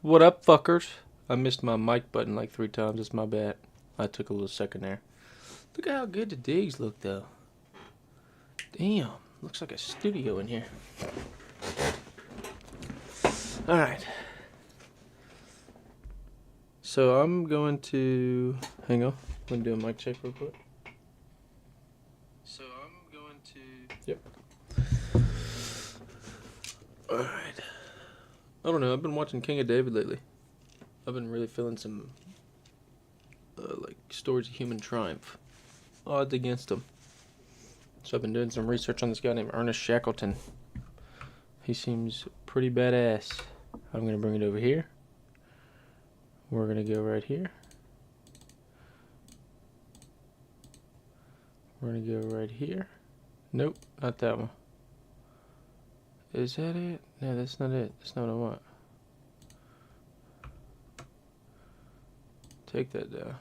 What up, fuckers? I missed my mic button like 3 times. It's my bad. I took a little second there. Look at how good the digs look, though. Damn. Looks like a studio in here. Alright. So I'm going to... Hang on. Let me do a mic check real quick. So I'm going to... Yep. Alright. I don't know. I've been watching King of David lately. I've been really feeling some, like, stories of human triumph. Odds against them. So I've been doing some research on this guy named Ernest Shackleton. He seems pretty badass. I'm going to bring it over here. We're going to go right here. We're going to go right here. Nope, not that one. Is that it? No, that's not it. That's not what I want. Take that down.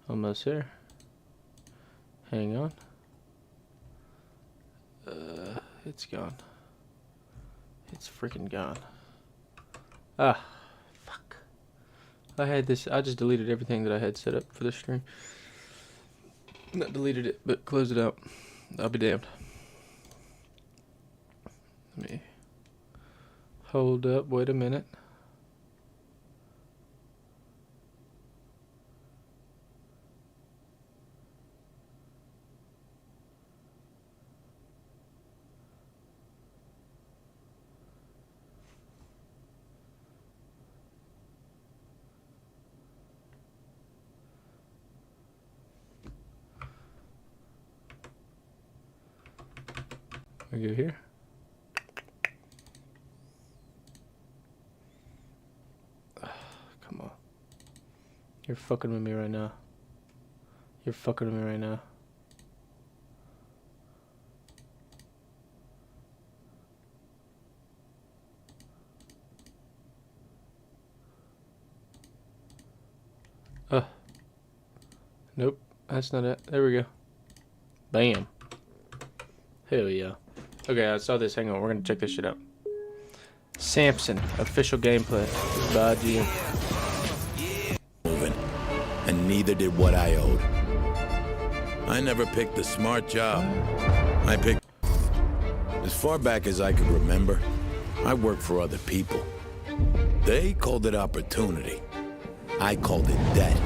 Almost there. Hang on. It's gone. It's freaking gone. Ah, fuck. I had this. I just deleted everything that I had set up for this stream. Not deleted it, but closed it out. I'll be damned. Let me hold up. Wait a minute. I go here. Come on. You're fucking with me right now. You're fucking with me right now. Nope. That's not it. There we go. Bam. Hell yeah. Okay, I saw this. Hang on. We're going to check this shit out. Samson. Official gameplay. By GM. And neither did what I owed. I never picked the smart job. I picked... As far back as I could remember, I worked for other people. They called it opportunity. I called it debt.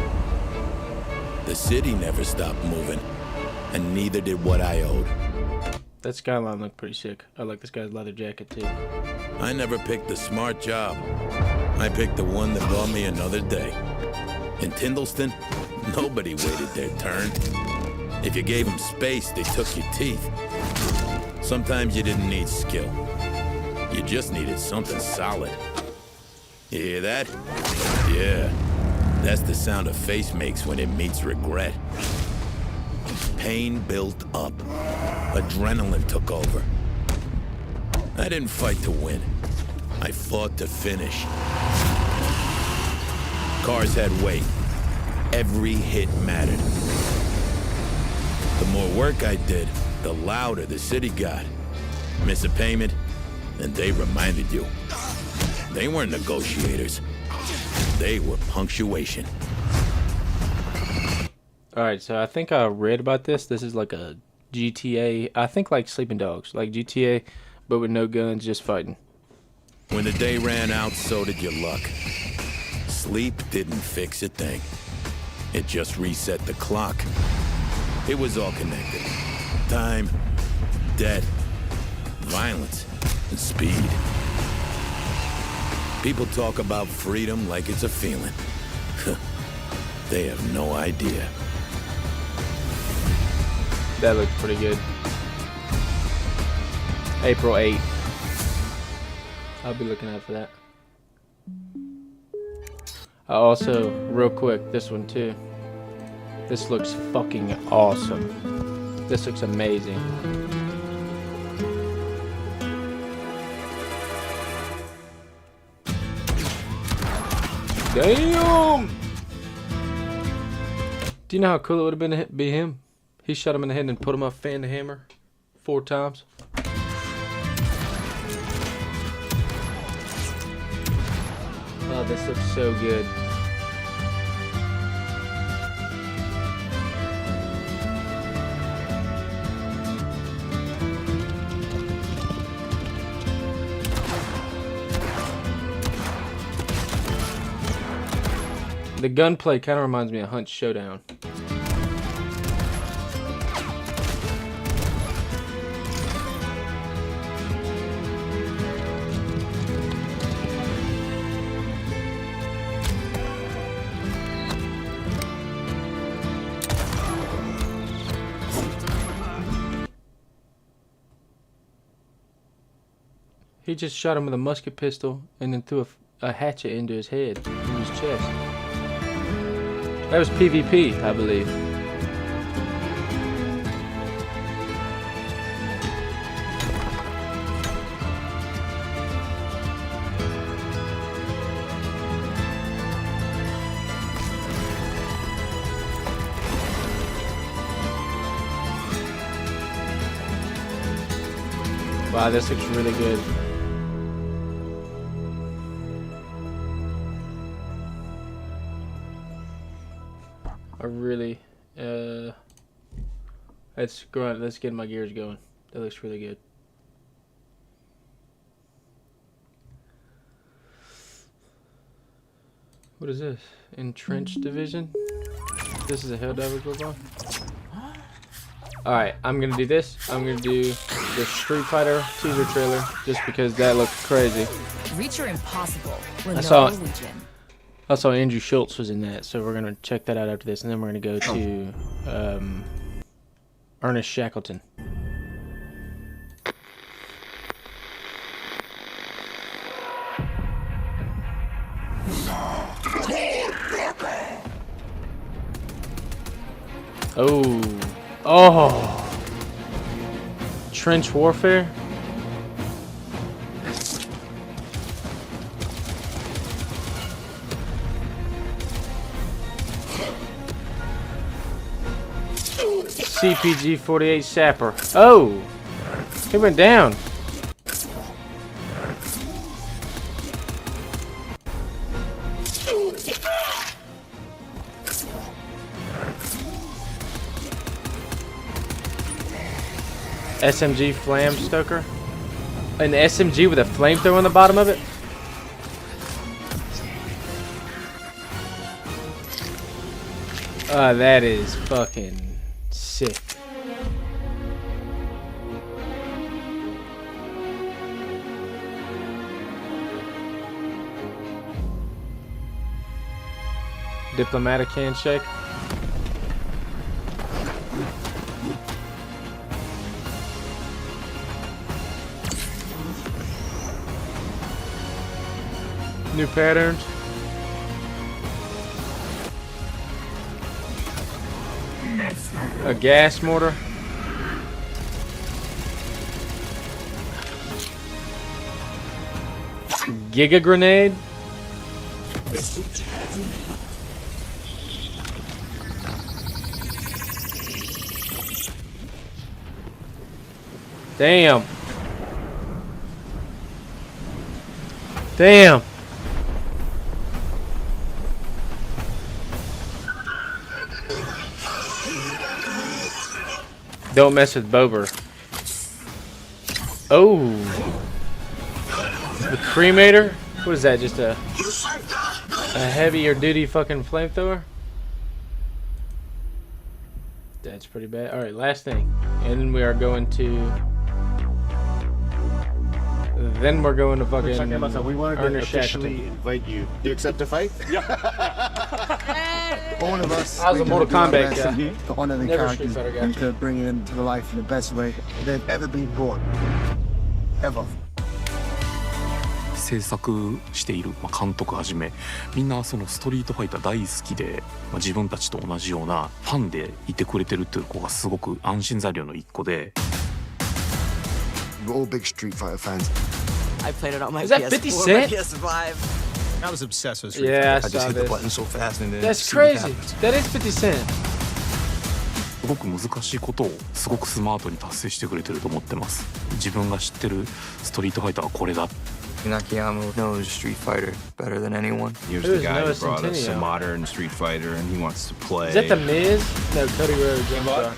The city never stopped moving, and neither did what I owed. That skyline looked pretty sick. I like this guy's leather jacket, too. I never picked the smart job. I picked the one that brought me another day. In Tindleston, nobody waited their turn. If you gave them space, they took your teeth. Sometimes you didn't need skill. You just needed something solid. You hear that? Yeah. That's the sound a face makes when it meets regret. Pain built up. Adrenaline took over. I didn't fight to win. I fought to finish. Cars had weight. Every hit mattered. The more work I did, the louder the city got. Miss a payment, and they reminded you. They weren't negotiators. They were punctuation. Alright, so I think I read about this. This is like a GTA. I think like Sleeping Dogs. Like GTA, but with no guns, just fighting. When the day ran out, so did your luck. Sleep didn't fix a thing. It just reset the clock. It was all connected. Time, debt, violence, and speed. People talk about freedom like it's a feeling. They have no idea. That looks pretty good. April 8th. I'll be looking out for that. Also, real quick, this one too. This looks fucking awesome. This looks amazing. Damn! Do you know how cool it would have been to be him? He shot him in the head and put him up, fan the hammer 4 times. Oh, this looks so good. The gunplay kind of reminds me of Hunt Showdown. He just shot him with a musket pistol and then threw a hatchet into his head, in his chest. That was PvP, I believe. Wow, this looks really good. I really, let's go on, let's get my gears going. That looks really good. What is this? Entrenched Division? This is a Hellidivers book on? Alright, I'm gonna do this. I'm gonna do the Street Fighter teaser trailer just because that looks crazy. Reach your impossible. I saw Andrew Schultz was in that, so we're gonna check that out after this, and then we're gonna go to Ernest Shackleton. Oh, trench warfare. CPG 48 Sapper. Oh, he went down. SMG Flam Stoker. An SMG with a flamethrower on the bottom of it. That is fucking sick. Diplomatic handshake. New patterns. A gas mortar. Giga grenade. Damn. Damn. Don't mess with Bober. Oh. The cremator? What is that? Just a heavier duty fucking flamethrower? That's pretty bad. Alright, last thing. And we are going to... Then we're going to fucking... We wanted to officially invite you. Do you accept the fight? Yeah. One of us. I was a Mortal Kombat guy. To honor the Never Street Fighter character guy. and to bring them to the life in the best way they've ever been brought. Ever. 制作している、監督はじめみんなそのストリートファイター大好きで、自分たちと同じようなファンでいてくれてるっていう子がすごく安心材料の一個で。We're all big Street Fighter fans. I played it on my Is that PS4, 50 my Cent? PS5. I was obsessed with Street Yeah, I Fighter. I just saw hit the this. button so fast and then That's see what crazy. happens. That is 50 Cent. すごく難しいことをすごくスマートに達成してくれてると思ってます。自分が知ってるストリートファイターはこれだ。Nakayama knows Street Fighter better than anyone. Here's Who's the guy Noah who brought us a Centineo? modern Street Fighter, and he wants to play. Is that the Miz? No, Cody Rhodes. I'm sorry.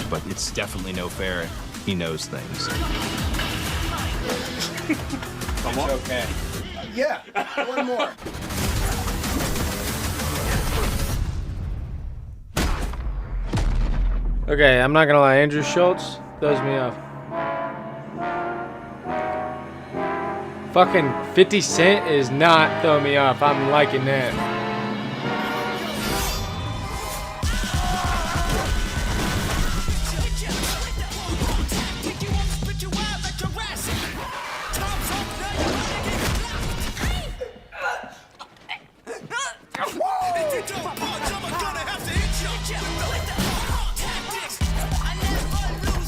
But it's definitely no fair. He knows things. Come on. Okay. Yeah, one more. Okay, I'm not gonna lie. Andrew Schultz throws me off. Fucking 50 Cent is not throwing me off. I'm liking that.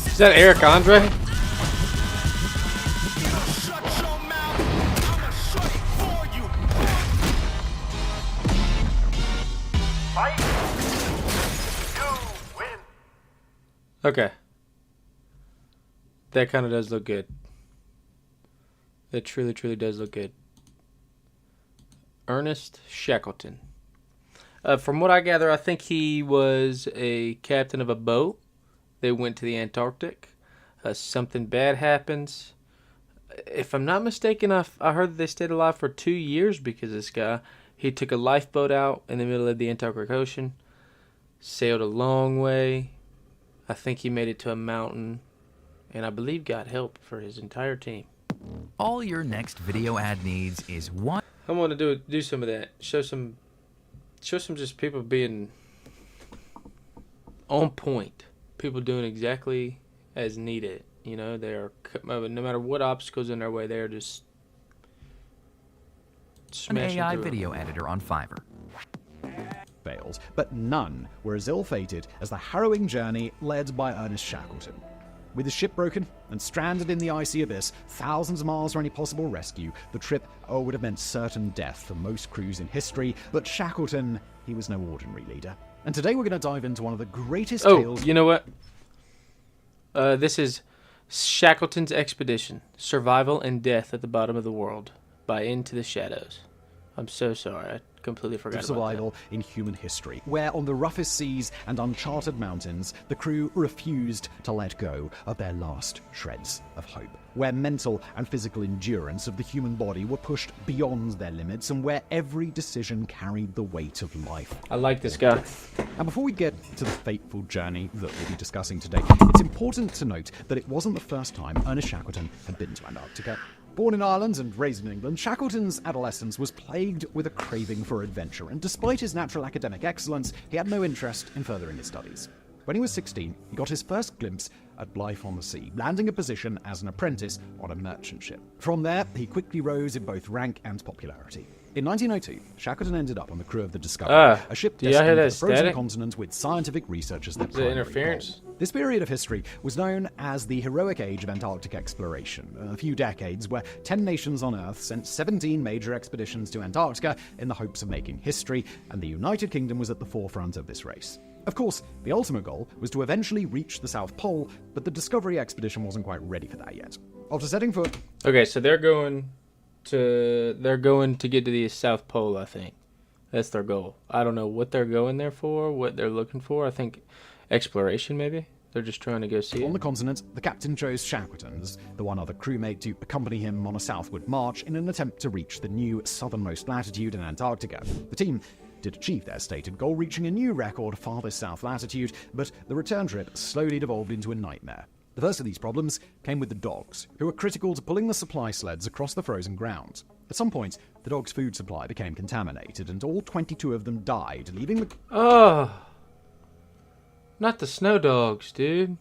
Is that Eric Andre? Okay. That kind of does look good. That truly, truly does look good. Ernest Shackleton. From what I gather, I think he was a captain of a boat. They went to the Antarctic. Something bad happens. If I'm not mistaken, I heard that they stayed alive for 2 years because of this guy. He took a lifeboat out in the middle of the Antarctic Ocean. Sailed a long way. I think he made it to a mountain. And I believe got help for his entire team. All your next video ad needs is one. I want to do some of that. Show some just people being on point. People doing exactly as needed. You know, they are, no matter what obstacles in their way, they are just An smashing AI through video editor on Fiverr. Fails, but none were as ill-fated as the harrowing journey led by Ernest Shackleton. With his ship broken and stranded in the icy abyss, thousands of miles for any possible rescue, the trip would have meant certain death for most crews in history, but Shackleton, he was no ordinary leader. And today we're going to dive into one of the greatest tales... Oh, you know what? This is Shackleton's Expedition, Survival and Death at the Bottom of the World by Into the Shadows. I'm so sorry. I completely forgot of about survival in human history, where on the roughest seas and uncharted mountains, the crew refused to let go of their last shreds of hope, where mental and physical endurance of the human body were pushed beyond their limits, and where every decision carried the weight of life. that. I like this guy. And before we get to the fateful journey that we'll be discussing today, it's important to note that it wasn't the first time Ernest Shackleton had been to Antarctica. Born in Ireland and raised in England, Shackleton's adolescence was plagued with a craving for adventure, and despite his natural academic excellence, he had no interest in furthering his studies. When he was 16, he got his first glimpse at life on the sea, landing a position as an apprentice on a merchant ship. From there, he quickly rose in both rank and popularity. In 1902, Shackleton ended up on the crew of the Discovery, a ship do y'all hear destined for that the frozen static? continent with scientific research as their Is it primary interference? goal. This period of history was known as the heroic age of Antarctic exploration, a few decades where 10 nations on Earth sent 17 major expeditions to Antarctica in the hopes of making history, and the United Kingdom was at the forefront of this race. Of course, the ultimate goal was to eventually reach the South Pole, but the Discovery expedition wasn't quite ready for that yet. After setting foot... Okay, so they're going to get to the South Pole, I think. That's their goal. I don't know what they're going there for, what they're looking for. I think exploration, maybe? They're just trying to go see On it. the continent, the captain chose Shackleton as the one other crewmate to accompany him on a southward march in an attempt to reach the new southernmost latitude in Antarctica. The team did achieve their stated goal, reaching a new record farthest south latitude, but the return trip slowly devolved into a nightmare. The first of these problems came with the dogs, who were critical to pulling the supply sleds across the frozen ground. At some point, the dogs' food supply became contaminated, and all 22 of them died, leaving the... Oh, not the snow dogs, dude.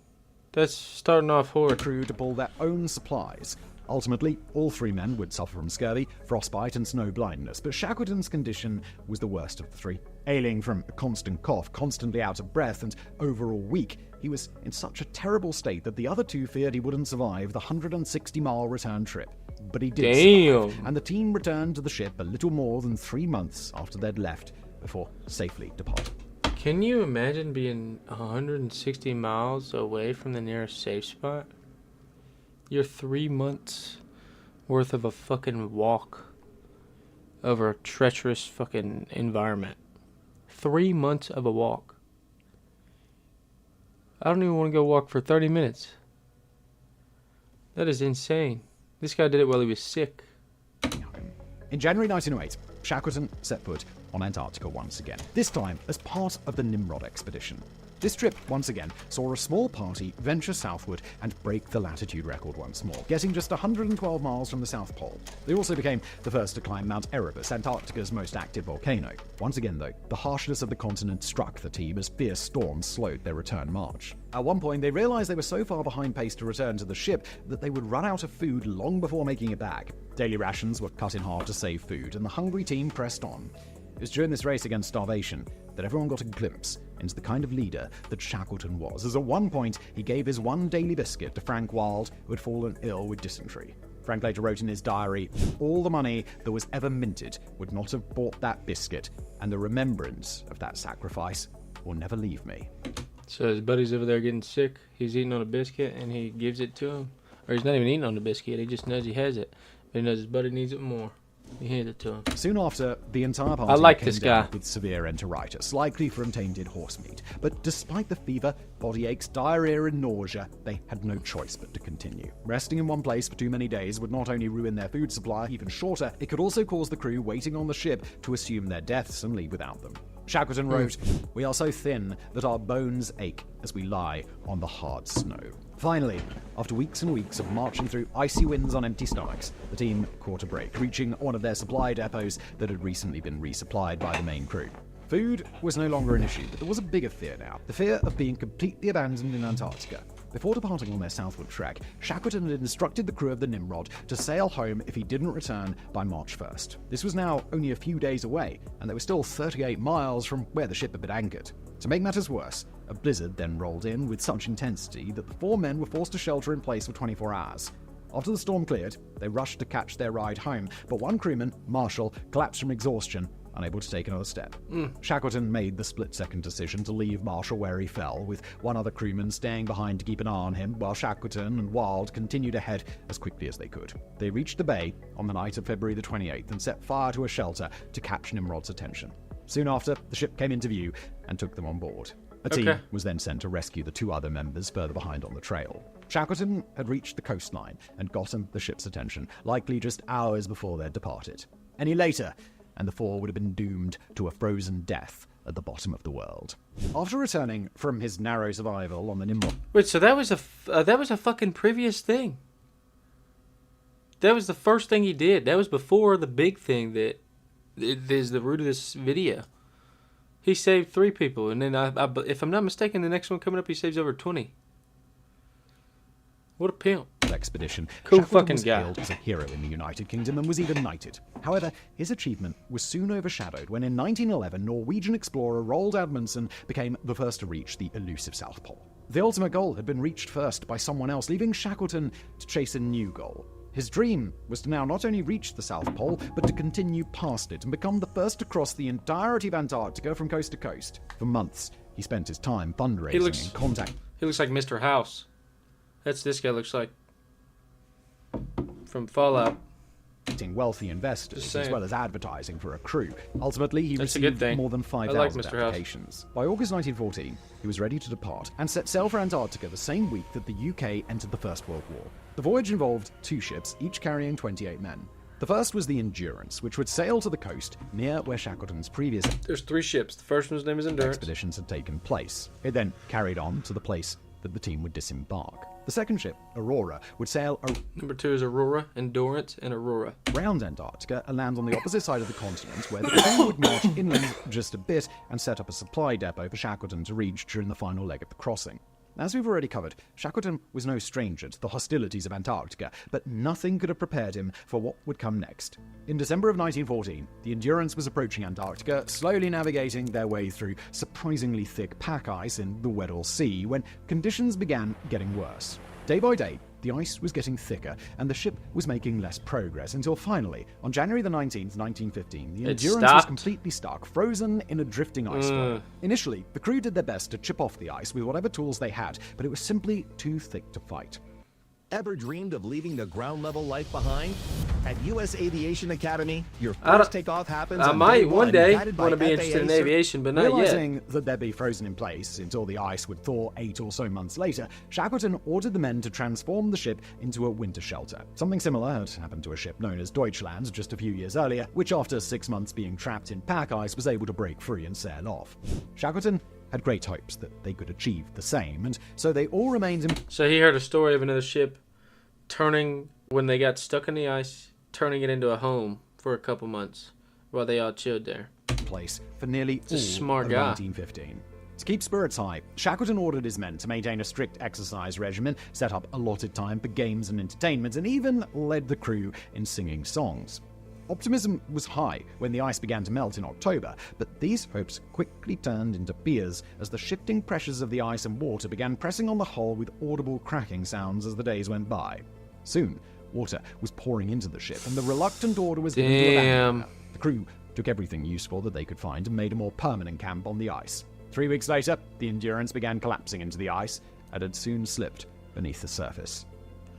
That's starting off horrid. crew to pull their own supplies. Ultimately, all 3 men would suffer from scurvy, frostbite, and snow blindness, but Shackleton's condition was the worst of the 3. Ailing from a constant cough, constantly out of breath, and overall weak, he was in such a terrible state that the other 2 feared he wouldn't survive the 160-mile return trip. But he did survive, and the team returned to the ship a little more than 3 months after they'd left, before safely departing. Can you imagine being 160 miles away from the nearest safe spot? You're 3 months worth of a fucking walk over a treacherous fucking environment. 3 months of a walk. I don't even want to go walk for 30 minutes. That is insane. This guy did it while he was sick. In January 1908, Shackleton set foot on Antarctica once again, this time as part of the Nimrod expedition. This trip, once again, saw a small party venture southward and break the latitude record once more, getting just 112 miles from the South Pole. They also became the first to climb Mount Erebus, Antarctica's most active volcano. Once again, though, the harshness of the continent struck the team as fierce storms slowed their return march. At one point, they realized they were so far behind pace to return to the ship that they would run out of food long before making it back. Daily rations were cut in half to save food, and the hungry team pressed on. It was during this race against starvation that everyone got a glimpse into the kind of leader that Shackleton was, as at one point he gave his one daily biscuit to Frank Wild, who had fallen ill with dysentery. Frank later wrote in his diary, "All the money that was ever minted would not have bought that biscuit, and the remembrance of that sacrifice will never leave me." So his buddy's over there getting sick. He's eating on a biscuit and he gives it to him. Or he's not even eating on the biscuit. He just knows he has it. But he knows his buddy needs it more. He hands it to him. Soon after, the entire party I like came this down guy. with severe enteritis, likely from tainted horse meat. But despite the fever, body aches, diarrhea, and nausea, they had no choice but to continue. Resting in one place for too many days would not only ruin their food supply even shorter, it could also cause the crew waiting on the ship to assume their deaths and leave without them. Shackleton wrote, "We are so thin that our bones ache as we lie on the hard snow." Finally, after weeks and weeks of marching through icy winds on empty stomachs, the team caught a break, reaching one of their supply depots that had recently been resupplied by the main crew. Food was no longer an issue, but there was a bigger fear now, the fear of being completely abandoned in Antarctica. Before departing on their southward trek, Shackleton had instructed the crew of the Nimrod to sail home if he didn't return by March 1st. This was now only a few days away, and they were still 38 miles from where the ship had been anchored. To make matters worse, a blizzard then rolled in with such intensity that the 4 men were forced to shelter in place for 24 hours. After the storm cleared, they rushed to catch their ride home, but one crewman, Marshall, collapsed from exhaustion, unable to take another step. Shackleton made the split-second decision to leave Marshall where he fell, with one other crewman staying behind to keep an eye on him, while Shackleton and Wild continued ahead as quickly as they could. They reached the bay on the night of February the 28th and set fire to a shelter to catch Nimrod's attention. Soon after, the ship came into view and took them on board. A team was then sent to rescue the 2 other members further behind on the trail. Shackleton had reached the coastline and gotten the ship's attention, likely just hours before they'd departed. Any later, and the 4 would have been doomed to a frozen death at the bottom of the world. After returning from his narrow survival on the Nimrod... Wait, so that was a fucking previous thing. That was the first thing he did. That was before the big thing that is the root of this video. He saved 3 people, and then if I'm not mistaken, the next one coming up, he saves over 20. What a pimp. expedition, Cool Shackleton fucking was guy. hailed as a hero in the United Kingdom and was even knighted. However, his achievement was soon overshadowed when in 1911 Norwegian explorer Roald Amundsen became the first to reach the elusive South Pole. The ultimate goal had been reached first by someone else, leaving Shackleton to chase a new goal. His dream was to now not only reach the South Pole, but to continue past it and become the first to cross the entirety of Antarctica from coast to coast. For months, he spent his time fundraising and contact. He looks like Mr. House. That's this guy looks like. From Fallout. Wealthy investors, as well as advertising for a crew. Ultimately, he That's a good received thing. more than I 5,000 like Mr. House. applications. By August 1914, he was ready to depart and set sail for Antarctica the same week that the UK entered the First World War. The voyage involved 2 ships, each carrying 28 men. The first was the Endurance, which would sail to the coast near where Shackleton's previous There's 3 ships. The first one's name is Endurance. expeditions had taken place. It then carried on to the place that the team would disembark. The second ship, Aurora, would sail Number 2 is Aurora, Endurance, and Aurora. around Antarctica and land on the opposite side of the continent, where the crew would march inland just a bit and set up a supply depot for Shackleton to reach during the final leg of the crossing. As we've already covered, Shackleton was no stranger to the hostilities of Antarctica, but nothing could have prepared him for what would come next. In December of 1914, the Endurance was approaching Antarctica, slowly navigating their way through surprisingly thick pack ice in the Weddell Sea, when conditions began getting worse. Day by day, the ice was getting thicker, and the ship was making less progress, until finally, on January the 19th, 1915, the Endurance was stopped. completely stuck, frozen in a drifting ice floe. Initially, the crew did their best to chip off the ice with whatever tools they had, but it was simply too thick to fight. Ever dreamed of leaving the ground level life behind? At U.S. Aviation Academy, your I don't- first takeoff happens I on might day one 1, day guided by want to be FAA interested in aviation, but not yet. Realizing that they'd be frozen in place until the ice would thaw 8 or so months later, Shackleton ordered the men to transform the ship into a winter shelter. Something similar had happened to a ship known as Deutschland just a few years earlier, which after 6 months being trapped in pack ice was able to break free and sail off. Shackleton had great hopes that they could achieve the same, and so they all remained in So he heard a story of another ship turning, when they got stuck in the ice, turning it into a home for a couple months while they all chilled there. place for nearly all smart of guy. 1915. To keep spirits high, Shackleton ordered his men to maintain a strict exercise regimen, set up allotted time for games and entertainment, and even led the crew in singing songs. Optimism was high when the ice began to melt in October, but these hopes quickly turned into fears as the shifting pressures of the ice and water began pressing on the hull with audible cracking sounds as the days went by. Soon, water was pouring into the ship, and the reluctant order was given to abandon her. The crew took everything useful that they could find and made a more permanent camp on the ice. 3 weeks later, the Endurance began collapsing into the ice and had soon slipped beneath the surface.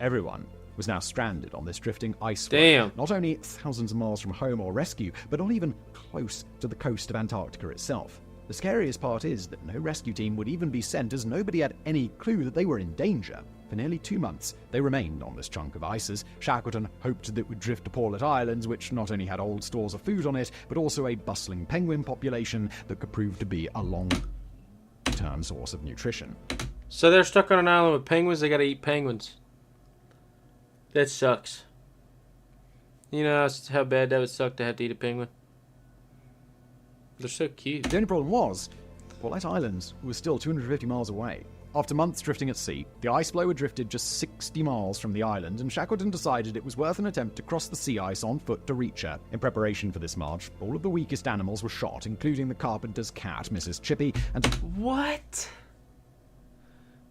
Everyone was now stranded on this drifting ice floe, not only thousands of miles from home or rescue, but not even close to the coast of Antarctica itself. The scariest part is that no rescue team would even be sent, as nobody had any clue that they were in danger. For nearly 2 months, they remained on this chunk of ice as Shackleton hoped that it would drift to Paulet Islands, which not only had old stores of food on it, but also a bustling penguin population that could prove to be a long-term source of nutrition. So they're stuck on an island with penguins. They gotta eat penguins. That sucks. You know how bad that would suck to have to eat a penguin? They're so cute. The only problem was, Paulet Islands was still 250 miles away. After months drifting at sea, the ice floe had drifted just 60 miles from the island, and Shackleton decided it was worth an attempt to cross the sea ice on foot to reach her. In preparation for this march, all of the weakest animals were shot, including the carpenter's cat, Mrs. Chippy, and What?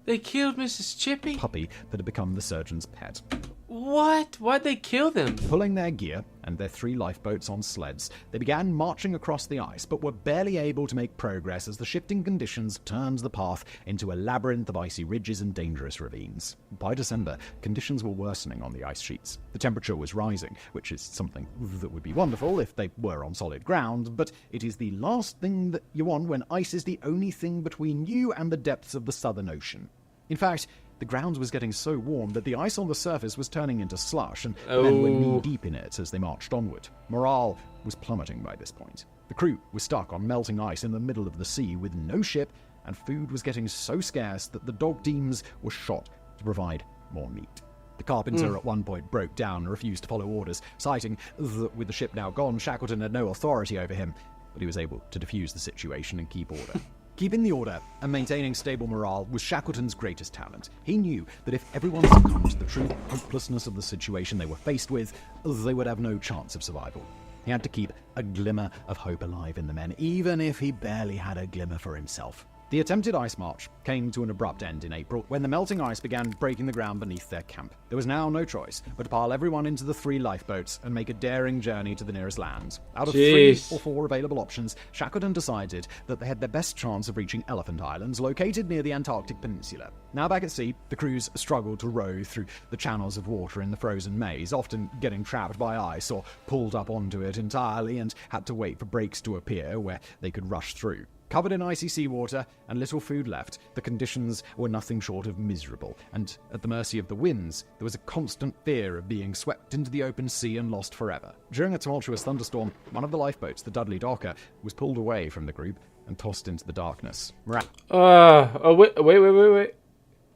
They killed Mrs. Chippy? puppy that had become the surgeon's pet. What? Why'd they kill them? Pulling their gear and their 3 lifeboats on sleds, they began marching across the ice, but were barely able to make progress as the shifting conditions turned the path into a labyrinth of icy ridges and dangerous ravines. By December, conditions were worsening on the ice sheets. The temperature was rising, which is something that would be wonderful if they were on solid ground, but it is the last thing that you want when ice is the only thing between you and the depths of the Southern Ocean. In fact, the ground was getting so warm that the ice on the surface was turning into slush, and the men were knee-deep in it as they marched onward. Morale was plummeting by this point. The crew was stuck on melting ice in the middle of the sea with no ship, and food was getting so scarce that the dog teams were shot to provide more meat. The carpenter at one point broke down and refused to follow orders, citing that with the ship now gone, Shackleton had no authority over him, but he was able to defuse the situation and keep order. Keeping the order and maintaining stable morale was Shackleton's greatest talent. He knew that if everyone succumbed to the true hopelessness of the situation they were faced with, they would have no chance of survival. He had to keep a glimmer of hope alive in the men, even if he barely had a glimmer for himself. The attempted ice march came to an abrupt end in April when the melting ice began breaking the ground beneath their camp. There was now no choice but to pile everyone into the 3 lifeboats and make a daring journey to the nearest land. Out of 3 or 4 available options, Shackleton decided that they had their best chance of reaching Elephant Islands, located near the Antarctic Peninsula. Now back at sea, the crews struggled to row through the channels of water in the frozen maze, often getting trapped by ice or pulled up onto it entirely and had to wait for breaks to appear where they could rush through. Covered in icy seawater and little food left, the conditions were nothing short of miserable, and at the mercy of the winds, there was a constant fear of being swept into the open sea and lost forever. During a tumultuous thunderstorm, one of the lifeboats, the Dudley Docker, was pulled away from the group and tossed into the darkness. Wait.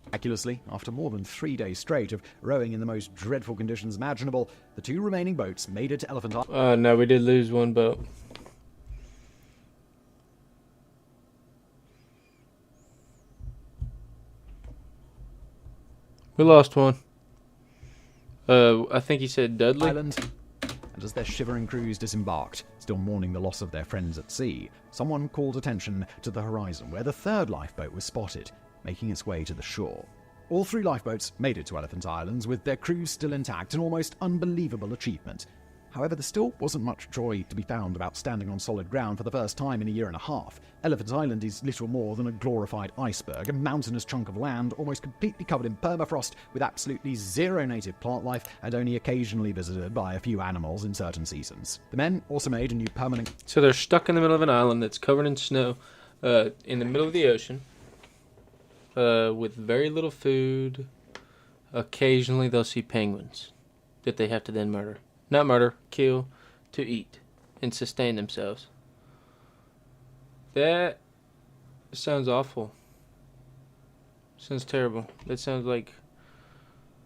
Miraculously, after more than 3 days straight of rowing in the most dreadful conditions imaginable, the 2 remaining boats made it to Elephant Island. No, we did lose one boat. We lost one. I think he said Dudley. Island. And as their shivering crews disembarked, still mourning the loss of their friends at sea, someone called attention to the horizon where the 3rd lifeboat was spotted, making its way to the shore. All 3 lifeboats made it to Elephant Islands with their crews still intact, an almost unbelievable achievement. However, there still wasn't much joy to be found about standing on solid ground for the first time in a year and a half. Elephant Island is little more than a glorified iceberg, a mountainous chunk of land almost completely covered in permafrost with absolutely zero native plant life and only occasionally visited by a few animals in certain seasons. The men also made a new permanent... So they're stuck in the middle of an island that's covered in snow in the middle of the ocean with very little food. Occasionally they'll see penguins that they have to then murder. Not murder, kill, to eat and sustain themselves. That sounds awful. Sounds terrible. That sounds like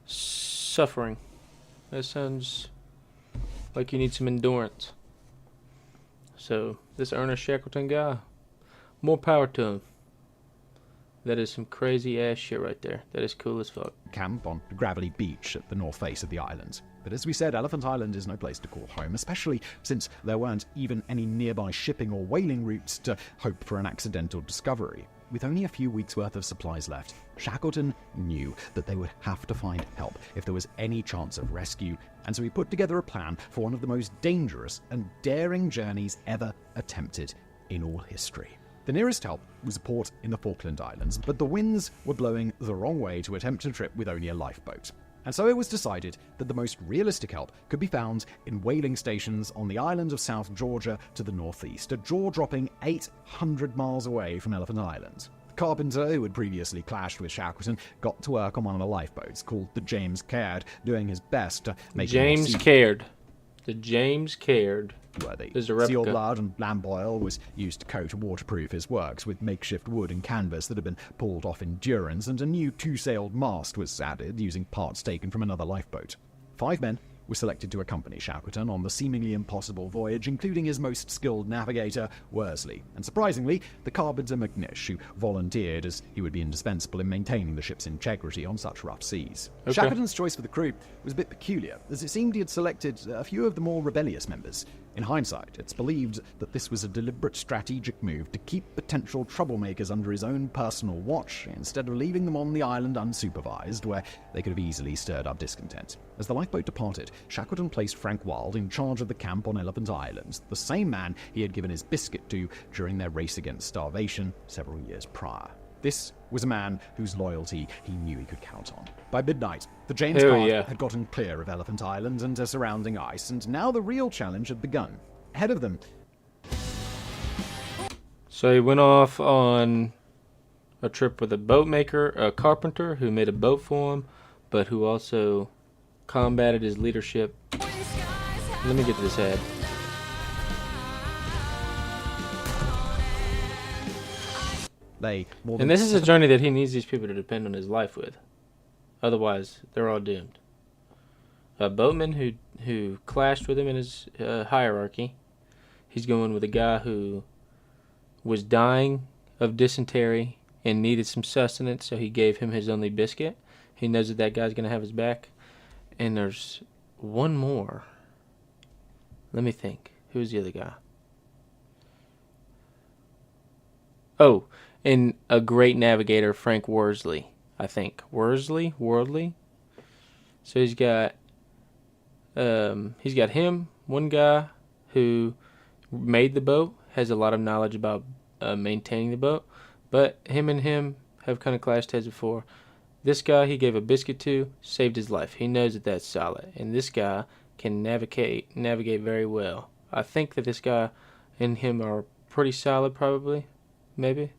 suffering. That sounds like you need some endurance. So, this Ernest Shackleton guy, more power to him. That is some crazy ass shit right there. That is cool as fuck. Camp on a gravelly beach at the north face of the island. But as we said, Elephant Island is no place to call home, especially since there weren't even any nearby shipping or whaling routes to hope for an accidental discovery. With only a few weeks' worth of supplies left, Shackleton knew that they would have to find help if there was any chance of rescue, and so he put together a plan for one of the most dangerous and daring journeys ever attempted in all history. The nearest help was a port in the Falkland Islands, but the winds were blowing the wrong way to attempt a trip with only a lifeboat. And so it was decided that the most realistic help could be found in whaling stations on the island of South Georgia to the northeast, a jaw-dropping 800 miles away from Elephant Island. The carpenter, who had previously clashed with Shackleton, got to work on one of the lifeboats, called the James Caird, doing his best to make James Caird. The James Caird. There's a replica. Seal blood and lamp oil was used to coat and waterproof his works with makeshift wood and canvas that had been pulled off endurance, and a new two-sailed mast was added using parts taken from another lifeboat. 5 men were selected to accompany Shackleton on the seemingly impossible voyage, including his most skilled navigator, Worsley, and surprisingly, the carpenter McNish, who volunteered as he would be indispensable in maintaining the ship's integrity on such rough seas. Okay. Shackleton's choice for the crew was a bit peculiar, as it seemed he had selected a few of the more rebellious members. In hindsight, it's believed that this was a deliberate strategic move to keep potential troublemakers under his own personal watch, instead of leaving them on the island unsupervised, where they could have easily stirred up discontent. As the lifeboat departed, Shackleton placed Frank Wild in charge of the camp on Elephant Island, the same man he had given his biscuit to during their race against starvation several years prior. This was a man whose loyalty he knew he could count on. By midnight, the James Caird had gotten clear of Elephant Island and the surrounding ice, and now the real challenge had begun. Ahead of them. So he went off on a trip with a boat maker, a carpenter who made a boat for him, but who also combated his leadership. Let me get to this ad. And this is a journey that he needs these people to depend on his life with. Otherwise, they're all doomed. A boatman who clashed with him in his hierarchy. He's going with a guy who was dying of dysentery and needed some sustenance, so he gave him his only biscuit. He knows that that guy's going to have his back. And there's one more. Let me think. Who's the other guy? Oh, and a great navigator, Frank Worsley, I think. Worldly? So he's got him, one guy who made the boat, has a lot of knowledge about maintaining the boat, but him and him have kind of clashed heads before. This guy he gave a biscuit to, saved his life. He knows that that's solid, and this guy can navigate very well. I think that this guy and him are pretty solid, probably, maybe.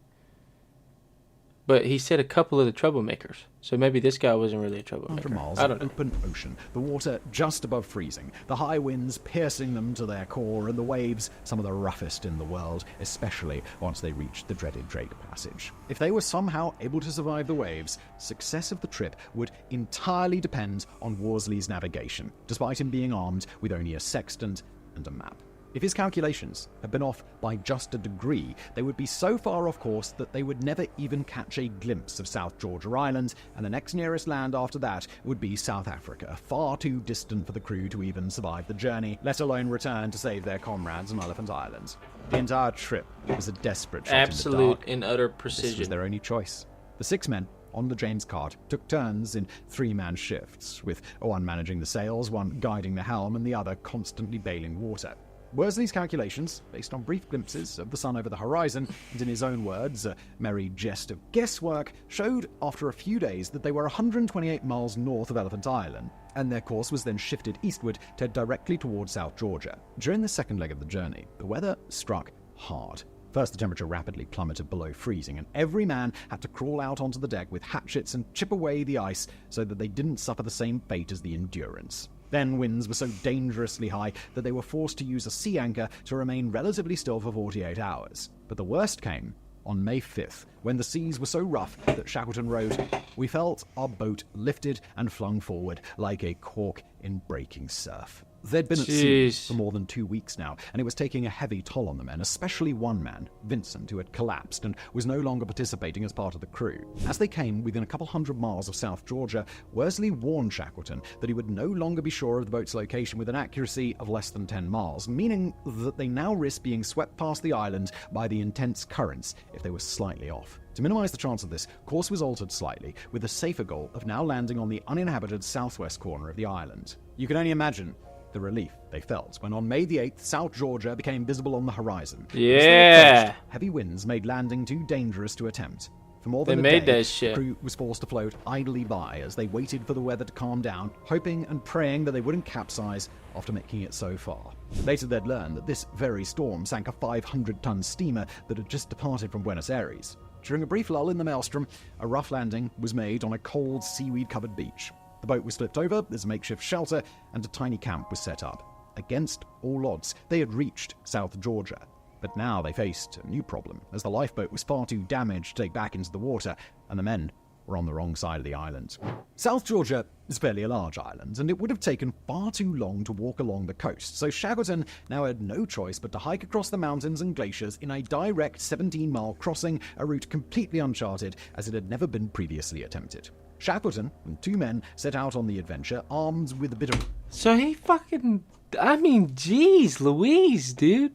But he said a couple of the troublemakers, so maybe this guy wasn't really a troublemaker. 100 miles I don't know. Open ocean, the water just above freezing, the high winds piercing them to their core, and the waves some of the roughest in the world, especially once they reached the dreaded Drake Passage. If they were somehow able to survive the waves, success of the trip would entirely depend on Worsley's navigation, despite him being armed with only a sextant and a map. If his calculations had been off by just a degree, they would be so far off course that they would never even catch a glimpse of South Georgia Island, and the next nearest land after that would be South Africa, far too distant for the crew to even survive the journey, let alone return to save their comrades on Elephant Island. The entire trip was a desperate shot Absolute in the dark. and utter precision. This was their only choice. The 6 men on the James Caird took turns in 3-man shifts, with one managing the sails, one guiding the helm, and the other constantly bailing water. Worsley's calculations, based on brief glimpses of the sun over the horizon, and in his own words, a merry jest of guesswork, showed after a few days that they were 128 miles north of Elephant Island, and their course was then shifted eastward to head directly towards South Georgia. During the second leg of the journey, the weather struck hard. First, the temperature rapidly plummeted below freezing, and every man had to crawl out onto the deck with hatchets and chip away the ice so that they didn't suffer the same fate as the Endurance. Then winds were so dangerously high that they were forced to use a sea anchor to remain relatively still for 48 hours. But the worst came on May 5th, when the seas were so rough that Shackleton wrote, "We felt our boat lifted and flung forward like a cork in breaking surf." They'd been at sea for more than 2 weeks now, and it was taking a heavy toll on the men, especially one man, Vincent, who had collapsed and was no longer participating as part of the crew. As they came within a couple hundred miles of South Georgia, Worsley warned Shackleton that he would no longer be sure of the boat's location with an accuracy of less than 10 miles, meaning that they now risked being swept past the island by the intense currents if they were slightly off. To minimize the chance of this, course was altered slightly, with the safer goal of now landing on the uninhabited southwest corner of the island. You can only imagine the relief they felt when on May the 8th, South Georgia became visible on the horizon. Yeah. Heavy winds made landing too dangerous to attempt. For more They than a made day, that shit. the crew was forced to float idly by as they waited for the weather to calm down, hoping and praying that they wouldn't capsize after making it so far. Later they'd learn that this very storm sank a 500-ton steamer that had just departed from Buenos Aires. During a brief lull in the maelstrom, a rough landing was made on a cold, seaweed-covered beach. The boat was flipped over as a makeshift shelter, and a tiny camp was set up. Against all odds, they had reached South Georgia. But now they faced a new problem, as the lifeboat was far too damaged to take back into the water, and the men were on the wrong side of the island. South Georgia is fairly a large island, and it would have taken far too long to walk along the coast, so Shackleton now had no choice but to hike across the mountains and glaciers in a direct 17-mile crossing, a route completely uncharted as it had never been previously attempted. Shackleton and 2 men set out on the adventure, armed with a bit of... So he fucking... I mean, jeez Louise, dude.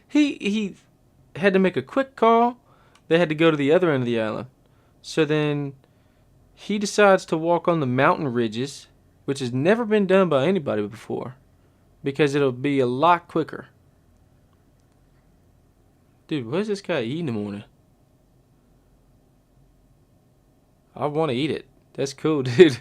He had to make a quick call. They had to go to the other end of the island. So then he decides to walk on the mountain ridges, which has never been done by anybody before, because it'll be a lot quicker. Dude, what's this guy eating in the morning? I want to eat it. That's cool, dude.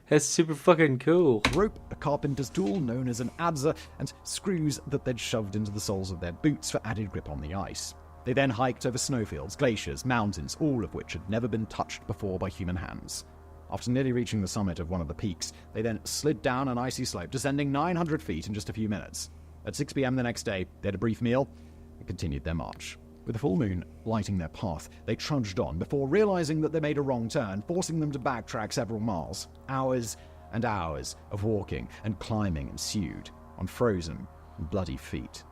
That's super fucking cool. Rope, a carpenter's tool known as an adzer, and screws that they'd shoved into the soles of their boots for added grip on the ice. They then hiked over snowfields, glaciers, mountains, all of which had never been touched before by human hands. After nearly reaching the summit of one of the peaks, they then slid down an icy slope, descending 900 feet in just a few minutes. At 6 p.m. the next day, they had a brief meal and continued their march. With the full moon lighting their path, they trudged on before realizing that they made a wrong turn, forcing them to backtrack several miles. Hours and hours of walking and climbing ensued on frozen and bloody feet,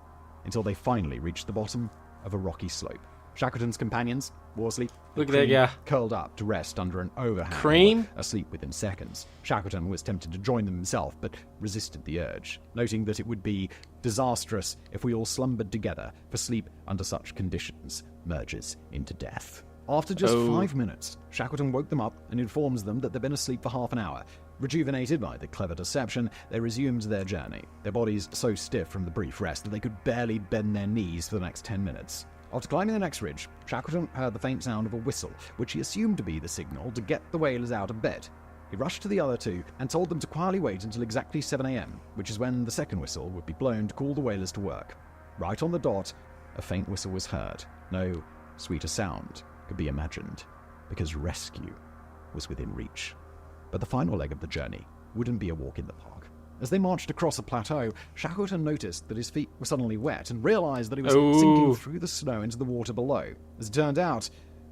until they finally reached the bottom of a rocky slope. Shackleton's companions, Worsley, look at that guy, curled up to rest under an overhang, Cream, asleep within seconds. Shackleton was tempted to join them himself, but resisted the urge, noting that it would be disastrous if we all slumbered together, for sleep under such conditions merges into death. After just 5 minutes, Shackleton woke them up and informs them that they'd been asleep for half an hour. Rejuvenated by the clever deception, they resumed their journey, their bodies so stiff from the brief rest that they could barely bend their knees for the next 10 minutes. After climbing the next ridge, Shackleton heard the faint sound of a whistle, which he assumed to be the signal to get the whalers out of bed. He rushed to the other 2 and told them to quietly wait until exactly 7 a.m., which is when the second whistle would be blown to call the whalers to work. Right on the dot, a faint whistle was heard. No sweeter sound could be imagined, because rescue was within reach. But the final leg of the journey wouldn't be a walk in the park. As they marched across a plateau, Shackleton noticed that his feet were suddenly wet and realized that he was sinking through the snow into the water below. As it turned out,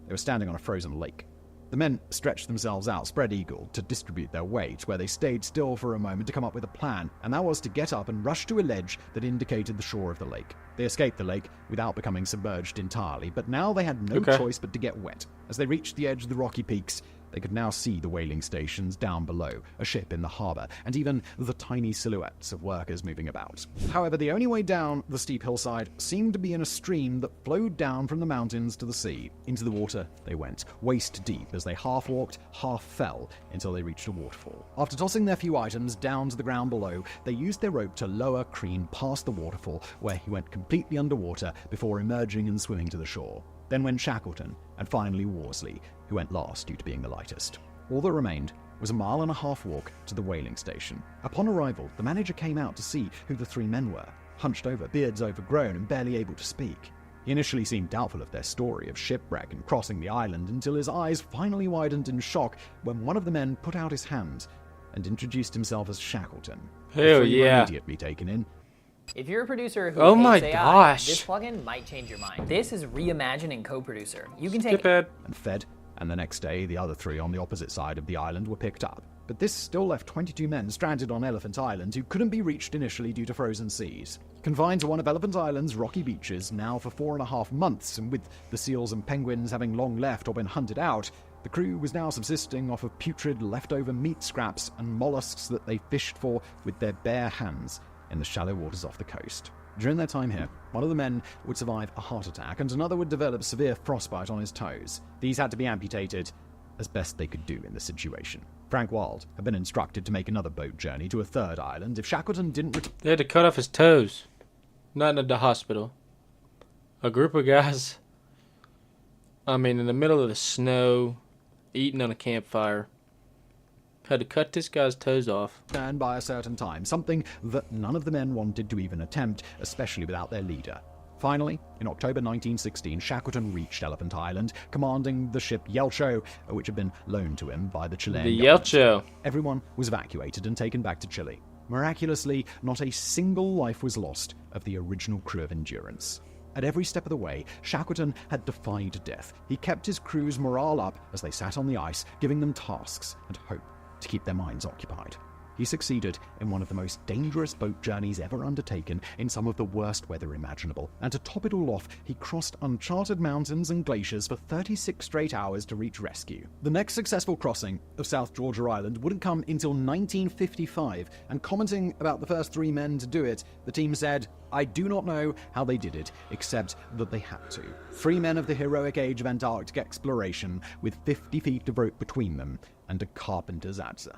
they were standing on a frozen lake. The men stretched themselves out, spread-eagled, to distribute their weight, where they stayed still for a moment to come up with a plan, and that was to get up and rush to a ledge that indicated the shore of the lake. They escaped the lake without becoming submerged entirely, but now they had no choice but to get wet. As they reached the edge of the rocky peaks, They could now see the whaling stations down below, a ship in the harbor, and even the tiny silhouettes of workers moving about. However, the only way down the steep hillside seemed to be in a stream that flowed down from the mountains to the sea. Into the water they went, waist deep, as they half walked, half fell, until they reached a waterfall. After tossing their few items down to the ground below, they used their rope to lower Crean past the waterfall, where he went completely underwater before emerging and swimming to the shore. Then went Shackleton, and finally Worsley, who went last due to being the lightest. All that remained was a 1.5-mile walk to the whaling station. Upon arrival, the manager came out to see who the 3 men were, hunched over, beards overgrown, and barely able to speak. He initially seemed doubtful of their story of shipwreck and crossing the island until his eyes finally widened in shock when one of the men put out his hand and introduced himself as Shackleton. Hell The 3 were yeah. immediately taken in. If you're a producer who Oh my hates AI, gosh. this plugin might change your mind. This is Reimagine and Co-Producer. You can take Skip it. And fed, and the next day the other 3 on the opposite side of the island were picked up. But this still left 22 men stranded on Elephant Island who couldn't be reached initially due to frozen seas. Confined to one of Elephant Island's rocky beaches now for 4.5 months, and with the seals and penguins having long left or been hunted out, the crew was now subsisting off of putrid leftover meat scraps and mollusks that they fished for with their bare hands in the shallow waters off the coast. During their time here, one of the men would survive a heart attack and another would develop severe frostbite on his toes. These had to be amputated as best they could do in the situation. Frank Wild had been instructed to make another boat journey to a 3rd island if Shackleton didn't They had to cut off his toes. Not in the hospital. A group of guys, I mean, in the middle of the snow, eating on a campfire, had to cut this guy's toes off. return by a certain time, something that none of the men wanted to even attempt, especially without their leader. Finally, in October 1916, Shackleton reached Elephant Island, commanding the ship Yelcho, which had been loaned to him by the Chilean The government. Yelcho. Everyone was evacuated and taken back to Chile. Miraculously, not a single life was lost of the original crew of Endurance. At every step of the way, Shackleton had defied death. He kept his crew's morale up as they sat on the ice, giving them tasks and hope to keep their minds occupied. He succeeded in one of the most dangerous boat journeys ever undertaken in some of the worst weather imaginable, and to top it all off, he crossed uncharted mountains and glaciers for 36 straight hours to reach rescue. The next successful crossing of South Georgia Island wouldn't come until 1955, and commenting about the first 3 men to do it, the team said, "I do not know how they did it, except that they had to." 3 men of the heroic age of Antarctic exploration, with 50 feet of rope between them, and a carpenter's adze.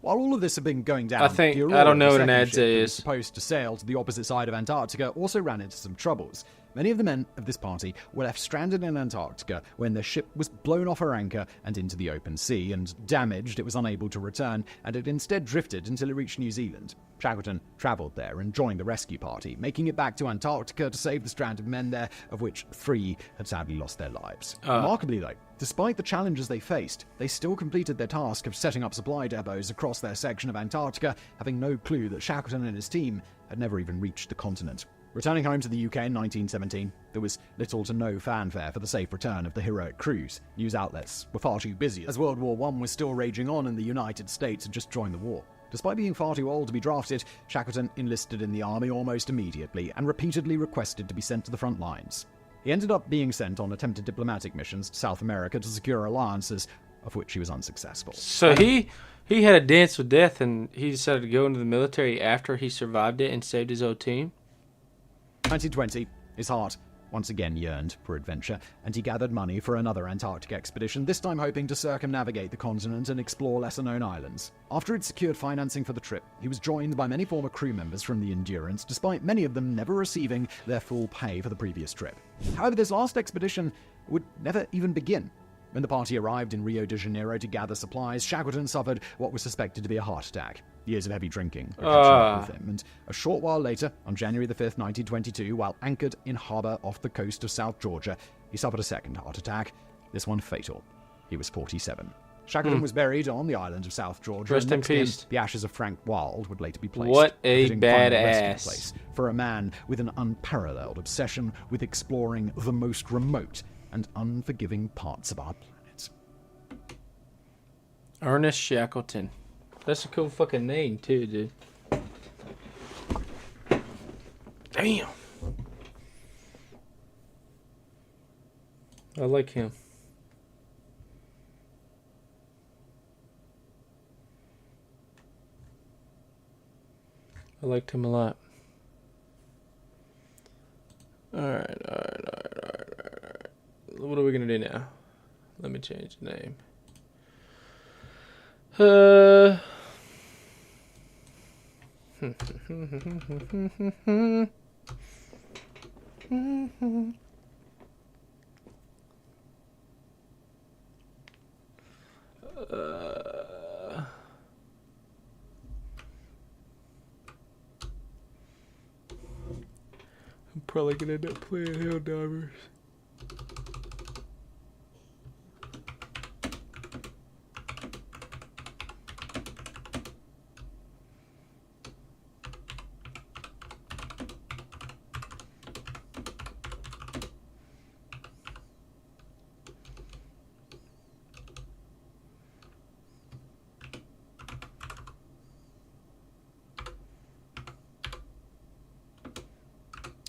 While all of this had been going down, I think- the I Aurora, don't know the what an second adze ship that was is. supposed to sail to the opposite side of Antarctica, also ran into some troubles. Many of the men of this party were left stranded in Antarctica when their ship was blown off her anchor and into the open sea, and damaged, it was unable to return, and it instead drifted until it reached New Zealand. Shackleton travelled there and joined the rescue party, making it back to Antarctica to save the stranded men there, of which 3 had sadly lost their lives. Remarkably, though, despite the challenges they faced, they still completed their task of setting up supply depots across their section of Antarctica, having no clue that Shackleton and his team had never even reached the continent. Returning home to the UK in 1917, there was little to no fanfare for the safe return of the heroic crews. News outlets were far too busy, as World War I was still raging on and the United States had just joined the war. Despite being far too old to be drafted, Shackleton enlisted in the army almost immediately and repeatedly requested to be sent to the front lines. He ended up being sent on attempted diplomatic missions to South America to secure alliances, of which he was unsuccessful. So he had a dance with death, and he decided to go into the military after he survived it and saved his own team. 1920, his heart once again yearned for adventure, and he gathered money for another Antarctic expedition, this time hoping to circumnavigate the continent and explore lesser-known islands. After he'd secured financing for the trip, he was joined by many former crew members from the Endurance, despite many of them never receiving their full pay for the previous trip. However, this last expedition would never even begin. When the party arrived in Rio de Janeiro to gather supplies, Shackleton suffered what was suspected to be a heart attack. Years of heavy drinking were catching up with him, and a short while later, on January the 5th, 1922, while anchored in harbour off the coast of South Georgia, he suffered a second heart attack, this one fatal. He was 47. Shackleton was buried on the island of South Georgia. Rest and in next to him, peace. the ashes of Frank Wild would later be placed. What a befitting final resting badass. place for a man with an unparalleled obsession with exploring the most remote and unforgiving parts of our planet. Ernest Shackleton. That's a cool fucking name, too, dude. Damn. I like him. I liked him a lot. Alright. What are we gonna do now? Let me change the name. I'm probably gonna end up playing Helldivers.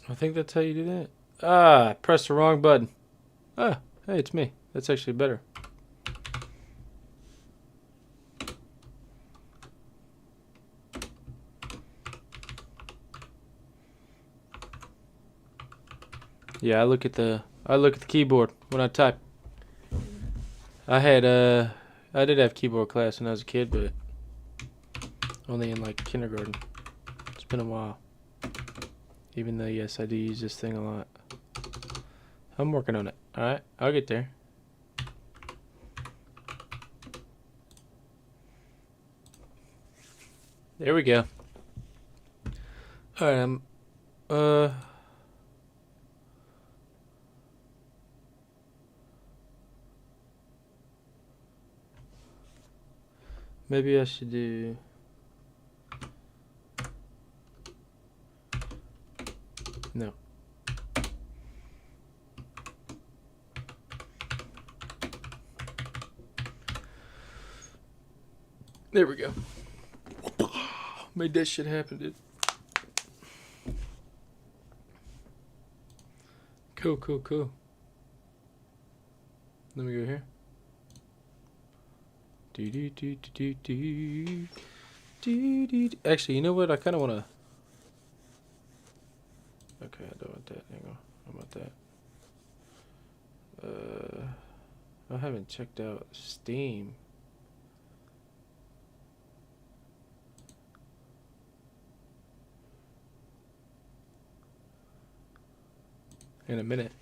I think that's how you do that. Ah, I pressed the wrong button. Ah, hey, it's me. That's actually better. Yeah, I look at the keyboard when I type. I did have keyboard class when I was a kid, but only in like kindergarten. It's been a while. Even though, yes, I do use this thing a lot. I'm working on it. Alright, I'll get there. There we go. Alright, maybe I should do... No. There we go. Made that shit happen, dude. Cool. Let me go here. Actually, you know what? I kind of want to... Okay, I don't want that. Hang on. How about that? I haven't checked out Steam. In a minute.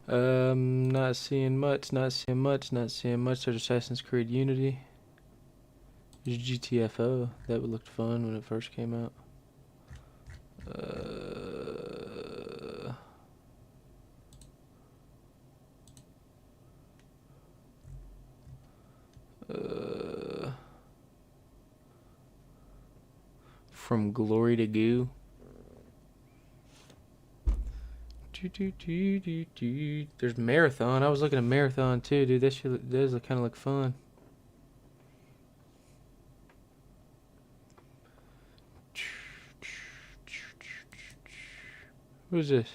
Not seeing much. There's Assassin's Creed Unity. There's GTFO. That looked fun when it first came out. From Glory to Goo. There's Marathon. I was looking at Marathon too, dude. That shit does kind of look fun. Who's this?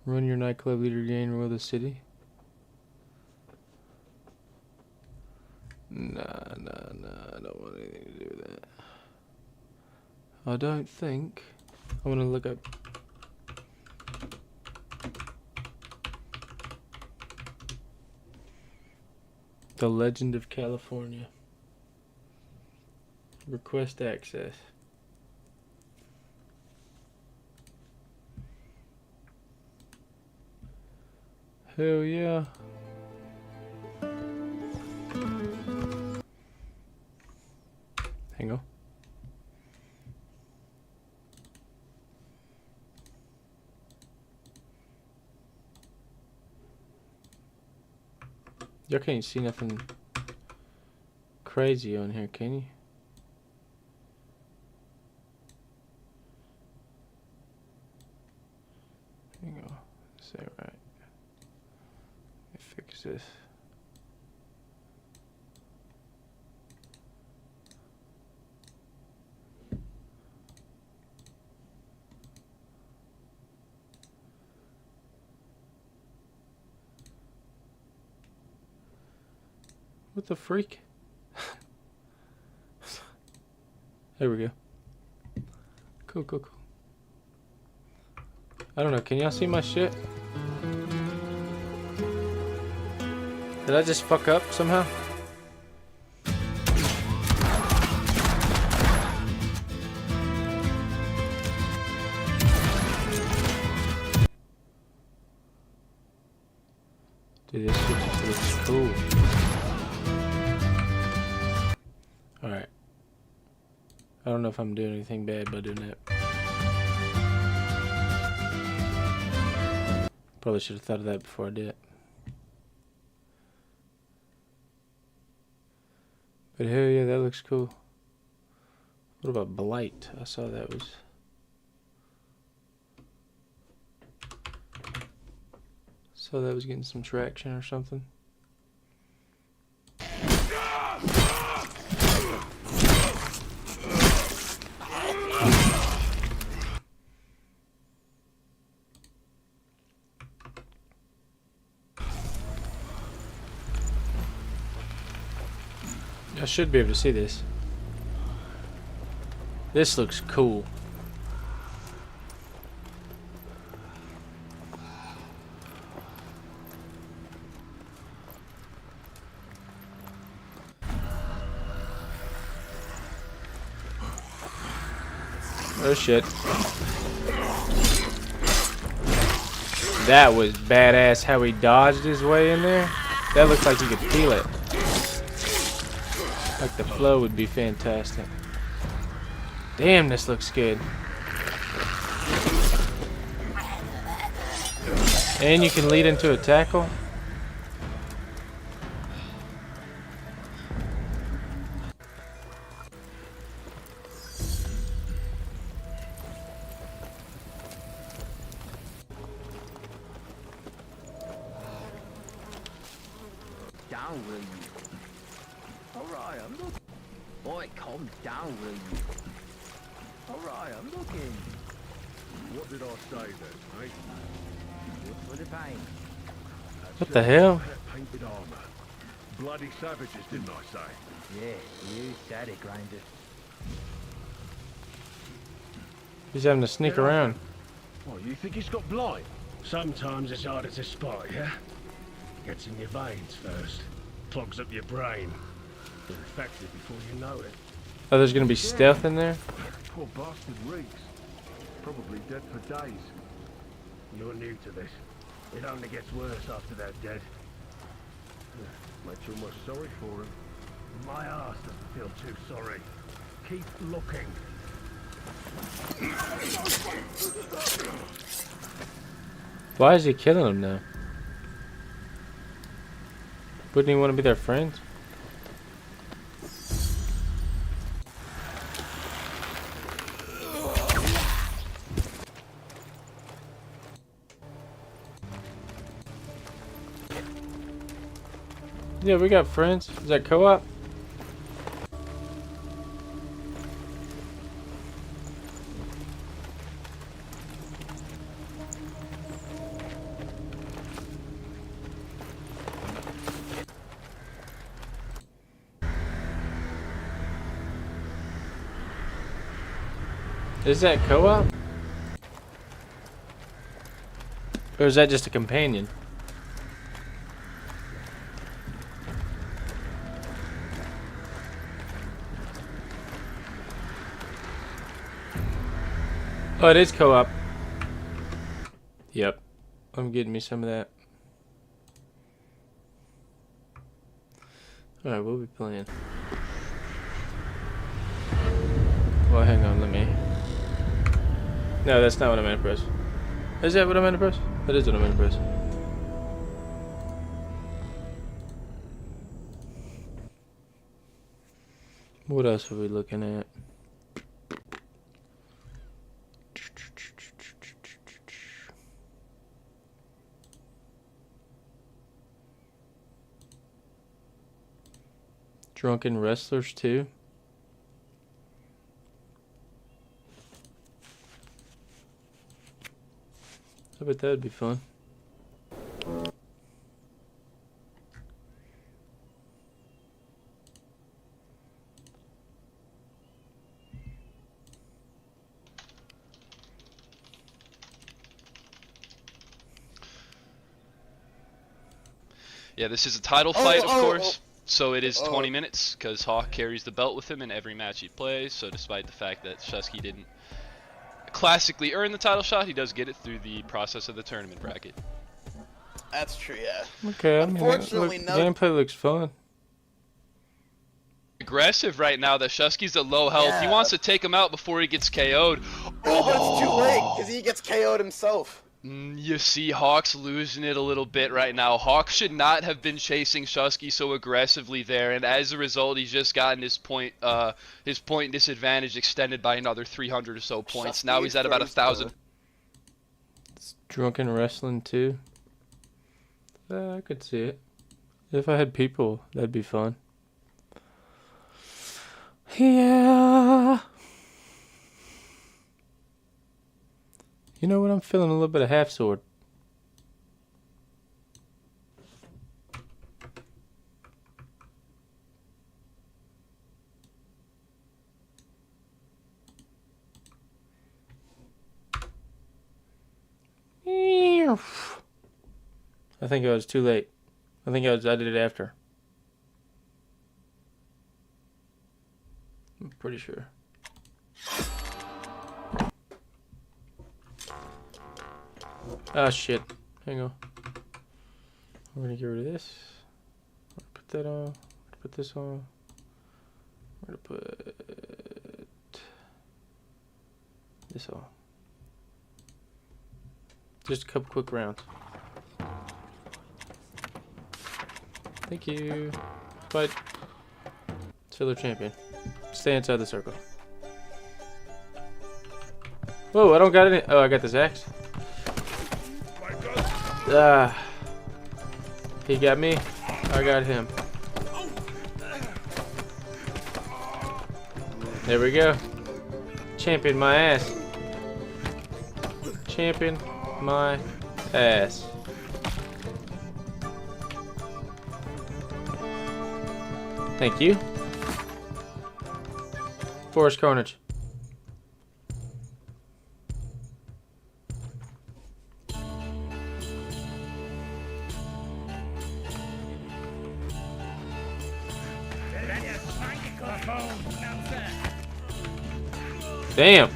Run your nightclub leader gain rule the city. Nah. I don't want anything to do with that. I don't think. I want to look up. The Legend of California. Request access. Hell yeah. Hang on. Y'all can't see nothing crazy on here, can you? Hang on. Say it right. Let me fix this. What the freak? There we go. Cool, cool, cool. I don't know. Can y'all see my shit? Did I just fuck up somehow? Dude, this shit just looks cool. Alright. I don't know if I'm doing anything bad by doing that. Probably should have thought of that before I did it. But hell yeah, that looks cool. What about Blight? I saw that was... So that was getting some traction or something. I should be able to see this. This looks cool. Oh shit. That was badass how he dodged his way in there. That looks like you could feel it. Like the flow would be fantastic. Damn, this looks good. And you can lead into a tackle. Down, will you? Alright, I'm looking. Boy, calm down, will you? Alright, I'm looking. What did I say then, mate? Good for the pain. What the hell? Painted armor. Bloody savages, didn't I say? Yeah, you said it, Grinder. He's having to sneak around. What, you think he's got blind? Sometimes it's harder to spot, yeah? Gets in your veins first. Clogs up your brain. You're infected before you know it. Oh, there's gonna be stealth in there? Poor bastard reeks. Probably dead for days. You're new to this. It only gets worse after they're dead. Makes you almost sorry for him. My ass doesn't feel too sorry. Keep looking. Why is he killing them now? Wouldn't he want to be their friend? Yeah, we got friends. Is that co-op? Is that co-op? Or is that just a companion? Oh, it is co-op. Yep. I'm getting me some of that. Alright, we'll be playing. Well, hang on, let me... No, that's not what I meant to press. Is that what I meant to press? That is what I meant to press. What else are we looking at? Drunken Wrestlers 2. I bet that would be fun. Yeah, this is a title fight, of course. So it is 20 minutes, because Hawk carries the belt with him in every match he plays. So despite the fact that Shusky didn't classically earn the title shot, he does get it through the process of the tournament bracket. That's true, yeah. Okay, Unfortunately, no gameplay looks fun. Aggressive right now that Shusky's at low health. Yeah. He wants to take him out before he gets KO'd. Oh, but it's too late, because he gets KO'd himself. You see Hawk's losing it a little bit right now. Hawk should not have been chasing Shusky so aggressively there, and as a result, he's just gotten his point disadvantage extended by another 300 or so points. Shusky Now he's at about 1,000. It's drunken wrestling too. I could see it. If I had people, that'd be fun. Yeah. You know what? I'm feeling a little bit of half sword. I think it was too late. I did it after. I'm pretty sure. Ah, shit. Hang on. We're gonna get rid of this. Put that on. Put this on. We're gonna put this on. Just a couple quick rounds. Thank you. Fight. Filler champion. Stay inside the circle. Whoa, I don't got any. Oh, I got this axe. Ah. He got me. I got him. There we go. Champion my ass. Champion my ass. Thank you. Forest Carnage. Damn.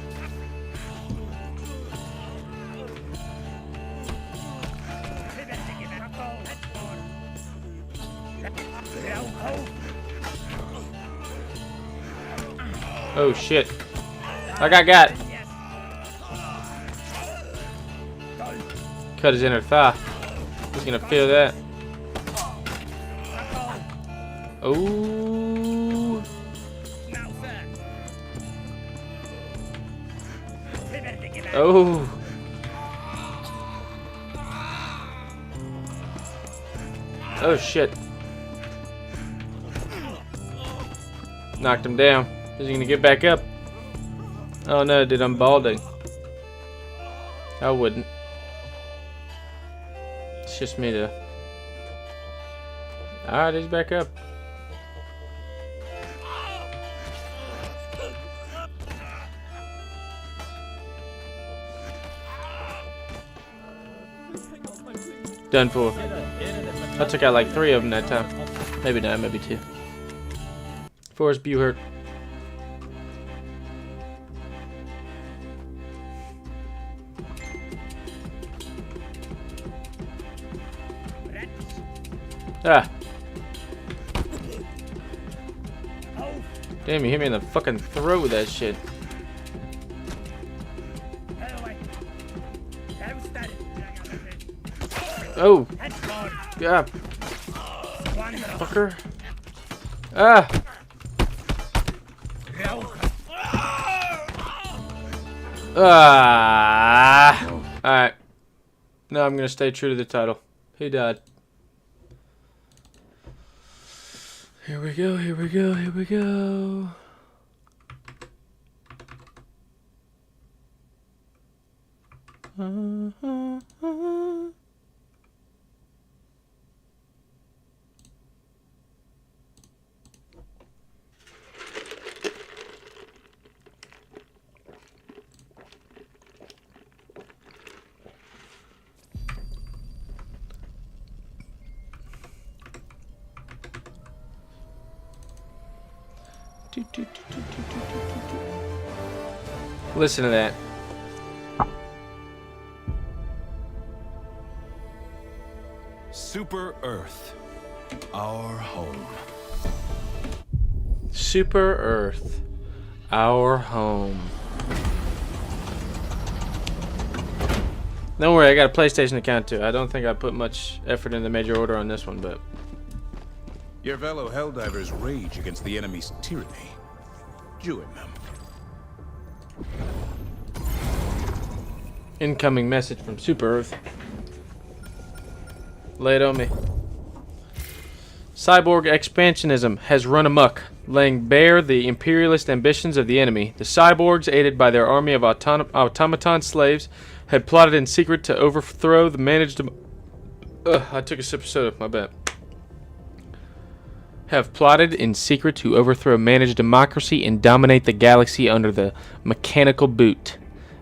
Oh shit. I got. Cut his inner thigh. He's gonna feel that. Oh. Oh. Oh shit. Knocked him down. Is he gonna get back up? Oh no, dude, I'm balding. I wouldn't. It's just me to. Alright, he's back up. Done for. I took out like 3 of them that time. Maybe not, maybe 2. Forrest Buhert. Ah. Damn, you hit me in the fucking throat with that shit. Oh. Yeah. Fucker. Ah. Ah. Alright. Now I'm gonna stay true to the title. He died. Here we go, here we go, here we go. Listen to that. Super Earth, our home. Super Earth, our home. Don't worry, I got a PlayStation account too. I don't think I put much effort in the major order on this one, but Your fellow Helldivers rage against the enemy's tyranny. Join them. incoming message from Super Earth. Lay it on me. Cyborg expansionism has run amok, laying bare the imperialist ambitions of the enemy. The cyborgs, aided by their army of automaton slaves, had plotted in secret to overthrow the managed... I took a sip of soda, my bad. Have plotted in secret to overthrow managed democracy and dominate the galaxy under the mechanical boot.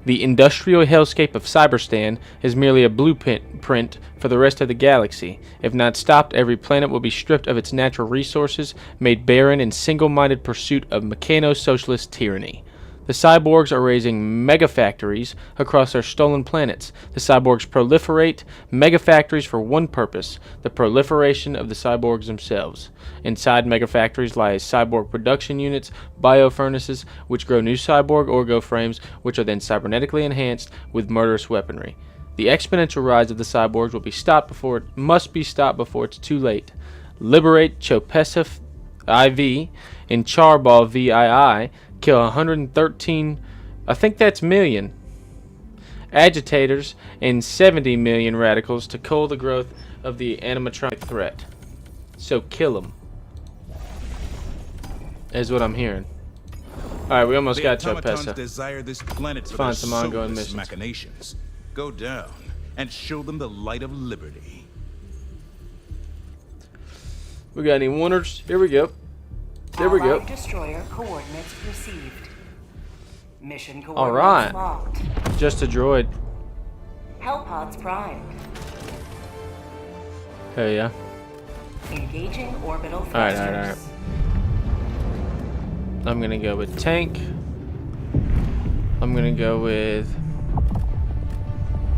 The industrial hellscape of Cyberstan is merely a blueprint for the rest of the galaxy. If not stopped, every planet will be stripped of its natural resources, made barren in single-minded pursuit of mechano-socialist tyranny. The cyborgs are raising mega-factories across their stolen planets. The cyborgs proliferate mega-factories for one purpose, the proliferation of the cyborgs themselves. Inside mega-factories lie cyborg production units, biofurnaces, which grow new cyborg orgo frames, which are then cybernetically enhanced with murderous weaponry. The exponential rise of the cyborgs must be stopped before it's too late. Liberate Chopesif IV and Charball VII. Kill 113, I think that's million, agitators and 70 million radicals to cull the growth of the animatronic threat. So kill them, is what I'm hearing. Alright, we almost got Chopessa. Desire this planet for find some ongoing soulless missions. machinations. Go down and show them the light of liberty. We got any wonders? Here we go. There we go. Allied destroyer coordinates received. Mission coordinates Alright. locked. Just a droid. Hellpods primed. Hell yeah. Engaging orbital Alright, thrusters. alright. I'm gonna go with tank. I'm gonna go with...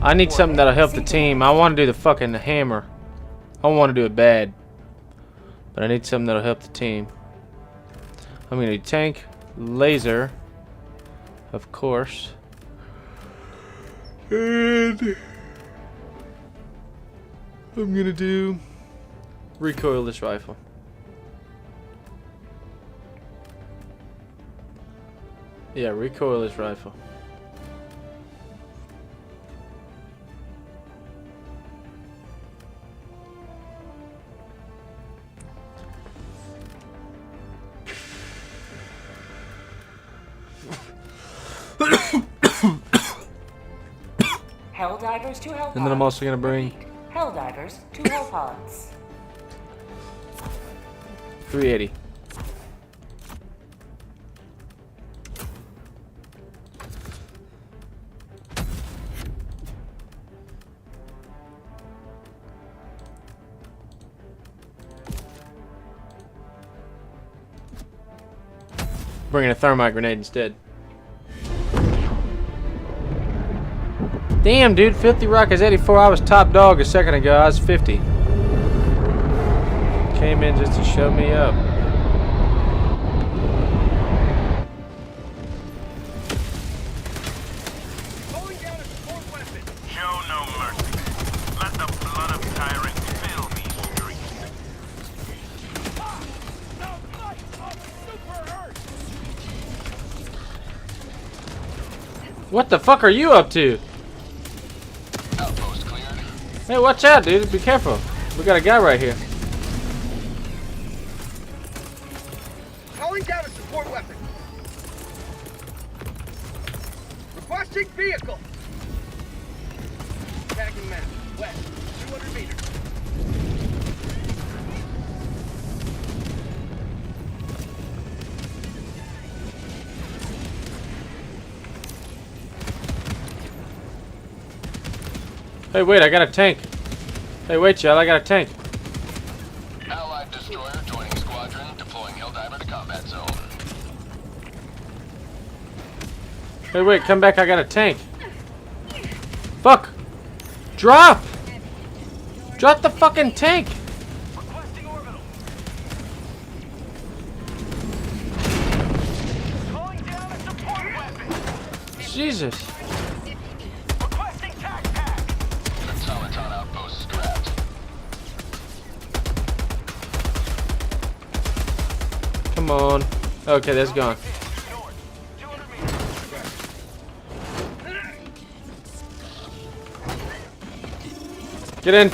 I need something that'll help the team. I want to do the fucking hammer. I want to do it bad. But I need something that'll help the team. I'm gonna do tank, laser, of course, and I'm gonna do recoilless rifle. Yeah, recoilless rifle. Helldivers to Hellpods. And then I'm also gonna bring Helldivers to Hellpods. 380. Bringing a thermite grenade instead. Damn, dude, Filthy Rock is 84. I was top dog a second ago. I was 50. Came in just to show me up. Show no mercy. Let the blood of tyrants fill these streets. What the fuck are you up to? Hey, watch out, dude. Be careful. We got a guy right here. Calling down a support weapon. Requesting vehicle. Tagging map. West. 200 meters. Hey, wait, I got a tank. Hey, wait, y'all, I got a tank. Allied destroyer joining squadron, deploying Helldiver to combat zone. Hey, wait, come back. I got a tank. Fuck. Drop. Drop the fucking tank. Jesus. Come on. Okay, that's gone. Get in.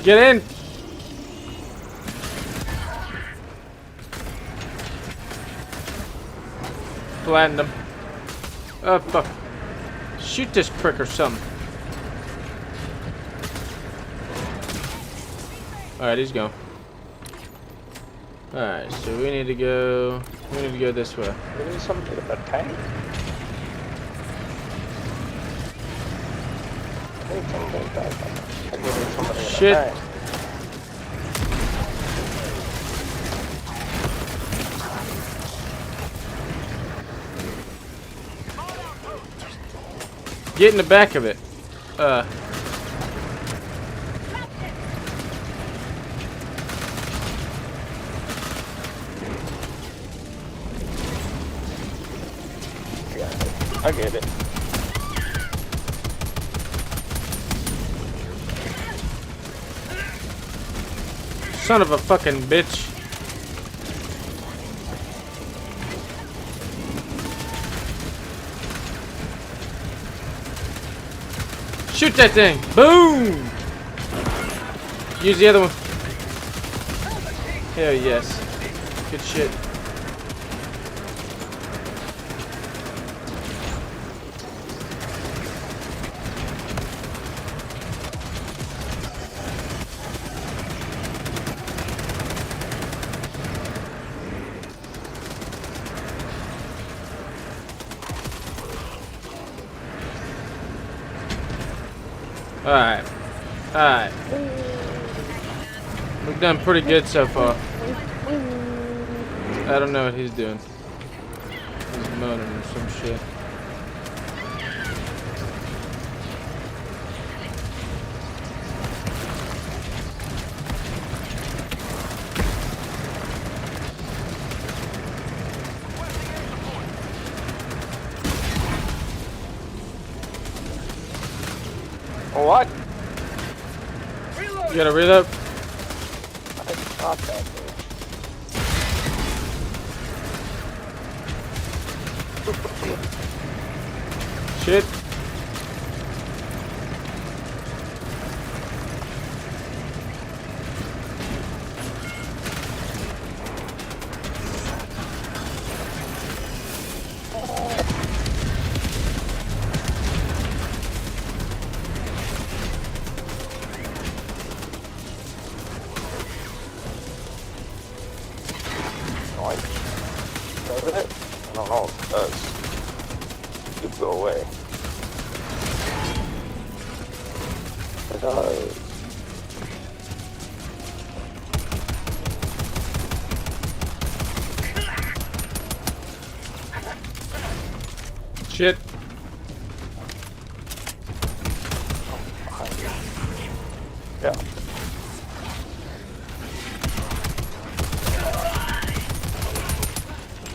Get in. Flatten them. Oh, fuck. Shoot this prick or something. Alright, he's gone. Alright, so we need to go this way. We need something with a tank. Shit. Get in the back of it. I get it. Son of a fucking bitch. Shoot that thing. Boom. Use the other one. Hell yes. Good shit. Alright. Alright. We've done pretty good so far. I don't know what he's doing. He's moaning or some shit. What? You gotta reload? I shot that dude. Shit. Does it? I don't know if it does. You go away. It does. Shit. Yeah.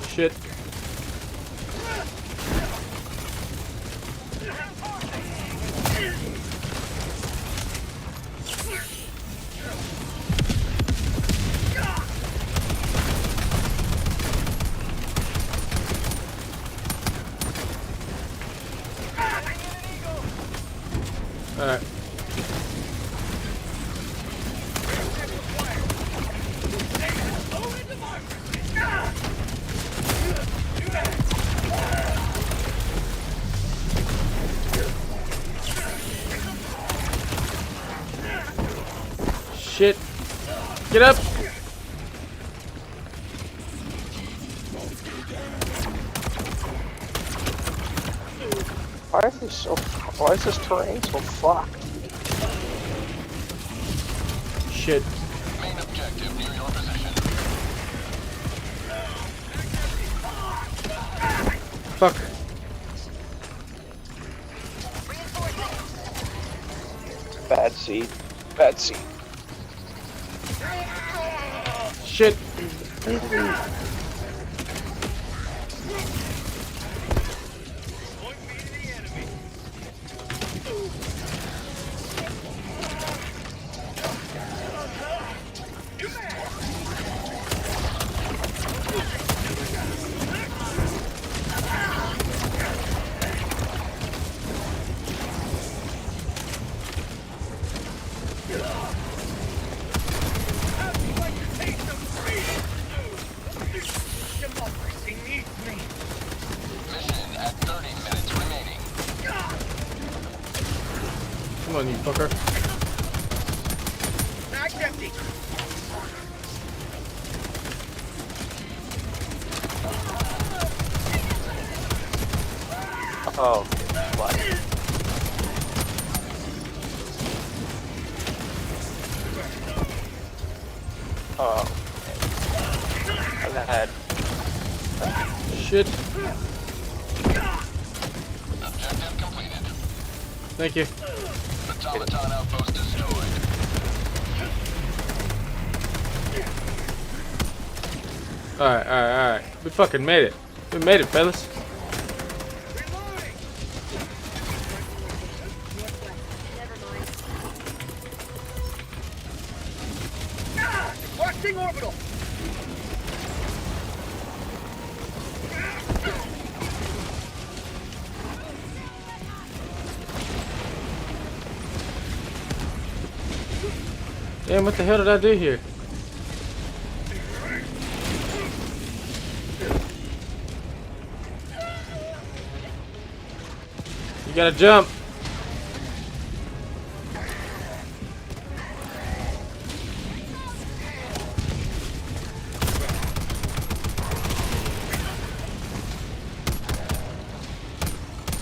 Shit. Alright. Shit. Get up. Why is this terrain so fucked? Shit. Main objective near your position. fuck. Bad seed. Bad seed. Shit. Come on, you fucker. Mag's empty. Oh, what? Oh. I've had. Shit. Thank you. Automaton outpost destroyed. Alright. We fucking made it. We made it, fellas. Requesting orbital. Damn, what the hell did I do here? You gotta jump.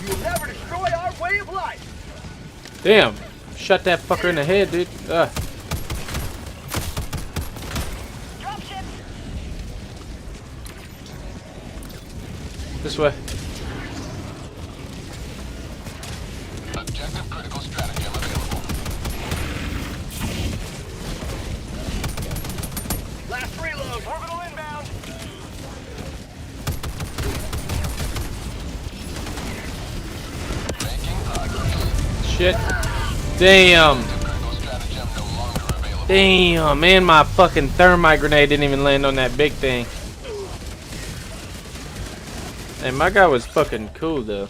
You will never destroy our way of life. Damn. Shot that fucker in the head, dude. This way. Objective critical stratagem available. Last reload. Orbital inbound. Making progress. Shit. Damn. Damn, man, my fucking thermite grenade didn't even land on that big thing. Hey, my guy was fucking cool though.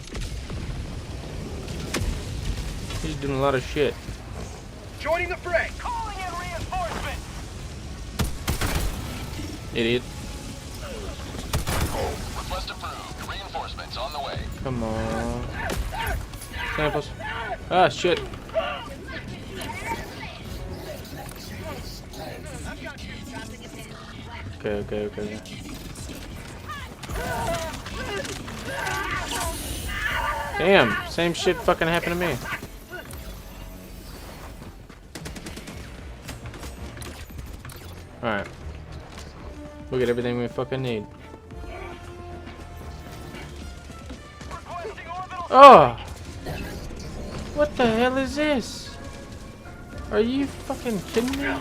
He's doing a lot of shit. Joining the fray. Calling in reinforcement. Idiot. Request approved. Reinforcements on the way. Come on. Samples. Ah, shit. Okay. Damn, same shit fucking happened to me. Alright. We got everything we fucking need. Oh! What the hell is this? Are you fucking kidding me?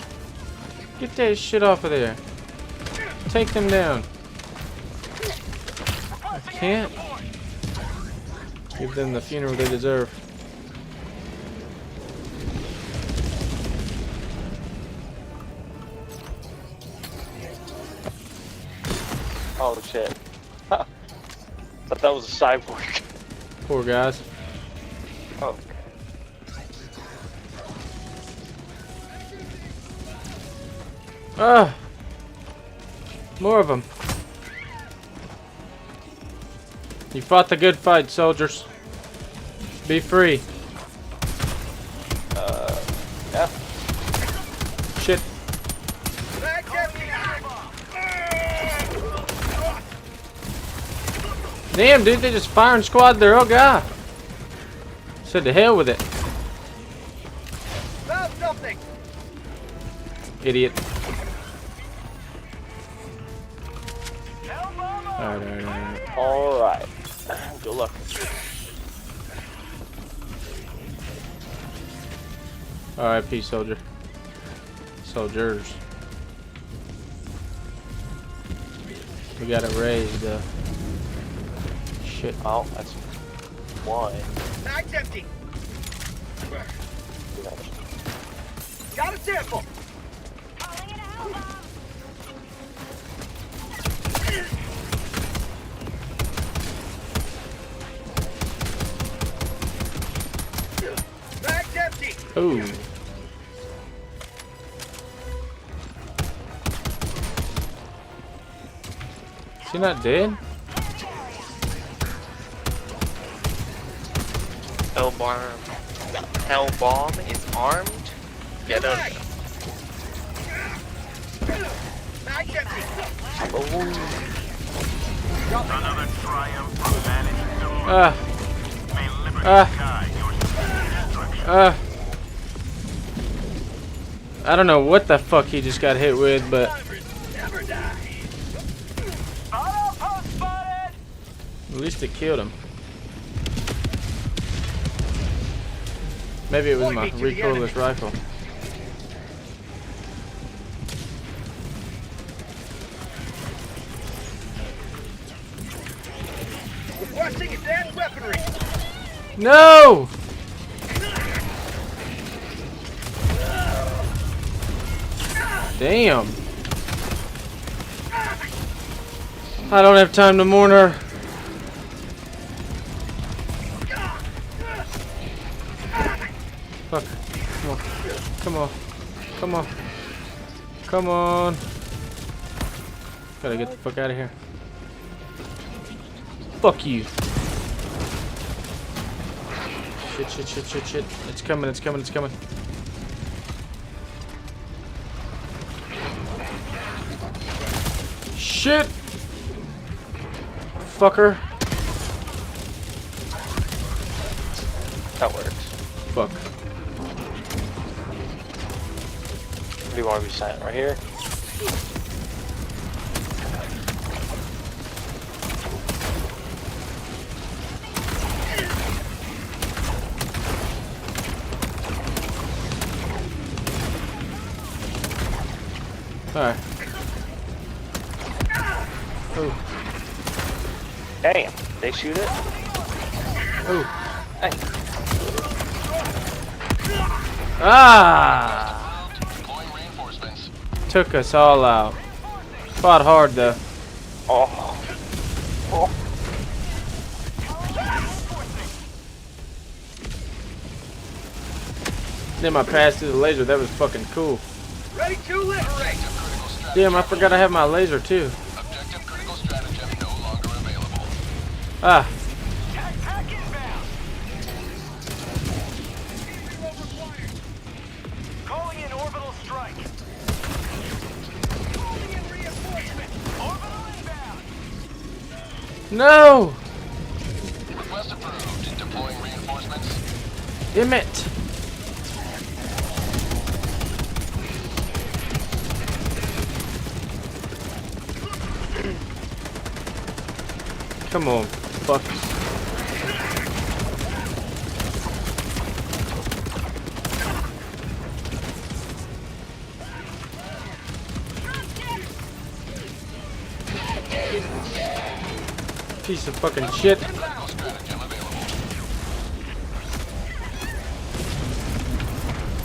Get that shit off of there. Take them down. I can't. Give them the funeral they deserve. Oh shit. Thought that was a cyborg. Poor guys. Oh. Ah! More of them. You fought the good fight, soldiers. Be free. Yeah. Shit. Damn, dude, they just firing squad their own guy. Said to hell with it. Found something. Idiot. Alright. Good luck. R.I.P. soldier. Soldiers. We got it raised. Shit. Oh, that's one. Mag's empty. Got a sample. Mag's empty. Ooh. Is he not dead? Hellbomb is armed? Get him. Mag's empty. Another triumph for managing the I don't know what the fuck he just got hit with, but at least it killed him. Maybe it was my recoilless rifle. Requesting advanced weaponry. No! Damn. I don't have time to mourn her. Fuck. Come on. Come on. Come on. Come on. Gotta get the fuck out of here. Fuck you. Shit, shit, shit, shit, shit. It's coming, it's coming, it's coming. Shit! Fucker. That works. Fuck. Where do you want to be sent? Right here? Alright. Oh. Damn, they shoot it? Oh. Hey. Ah! Took us all out. Fought hard though. Oh. Oh. Then I passed through the laser. That was fucking cool. Ready to liberate. Damn, I forgot I have my laser too. Ah. Calling in orbital strike. Calling in reinforcement. Orbital inbound. No! Request approved. Deploying reinforcements. Damn it! Come on, fuck. Piece of fucking shit.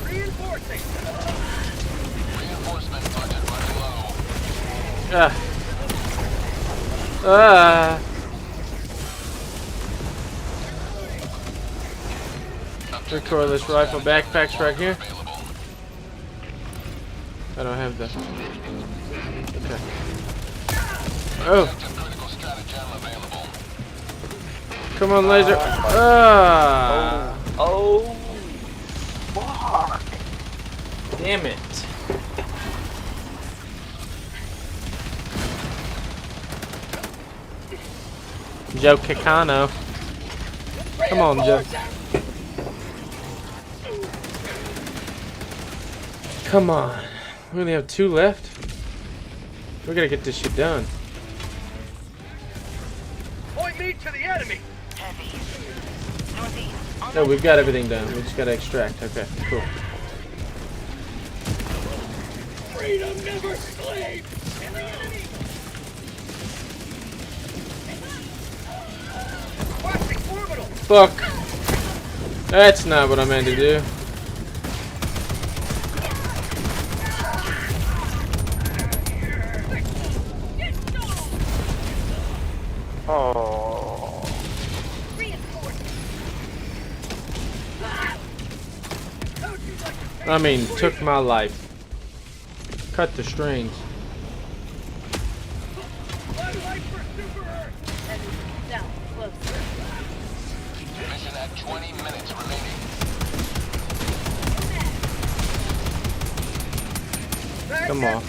Reinforcing. Reinforcement budget running low. Ah. Ah. Recoilless rifle backpacks right here. I don't have that. Okay. Oh. Come on, laser. Ah. Oh. Fuck. Damn it. Joe Kikano. Come on, Joe. Come on. We only have 2 left. We gotta get this shit done. Point me to the enemy. Oh, we've got everything done. We just gotta extract. Okay, cool. Freedom never sleeps! Fuck. That's not what I meant to do. Oh. I mean, took my life. Cut the strings. Mission at 20 minutes remaining. Come on.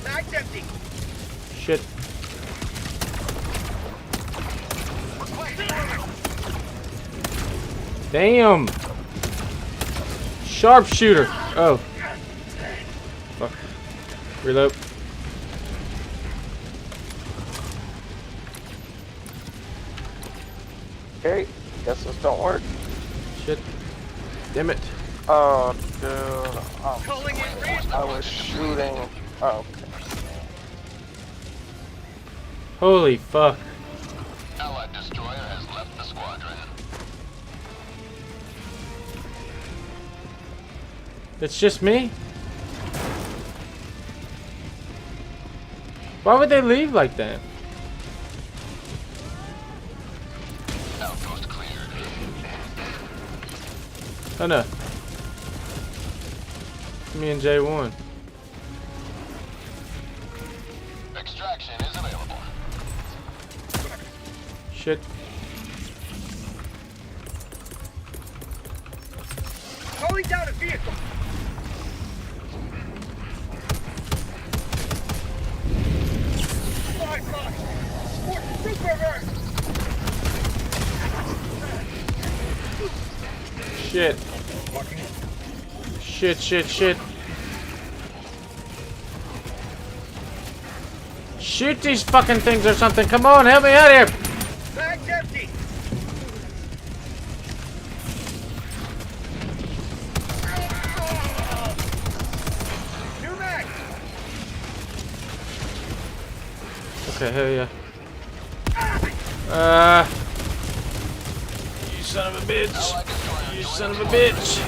Bag's empty. Shit. Damn. Sharpshooter. Oh. Fuck. Reload. Okay, guess this don't work. Shit. Damn it. Oh, dude. I was shooting. Oh, okay. Holy fuck. Allied destroyer has left the squadron. It's just me? Why would they leave like that? Outpost cleared. Oh no. Me and Jay won. Extraction is available. Shit. Calling down a vehicle. Fly, fly. Sport super. Shit. Shit, shit, shit. Shoot these fucking things or something. Come on, help me out here. Bag's empty. New mag. Okay, hell yeah. You son of a bitch. You son of a bitch.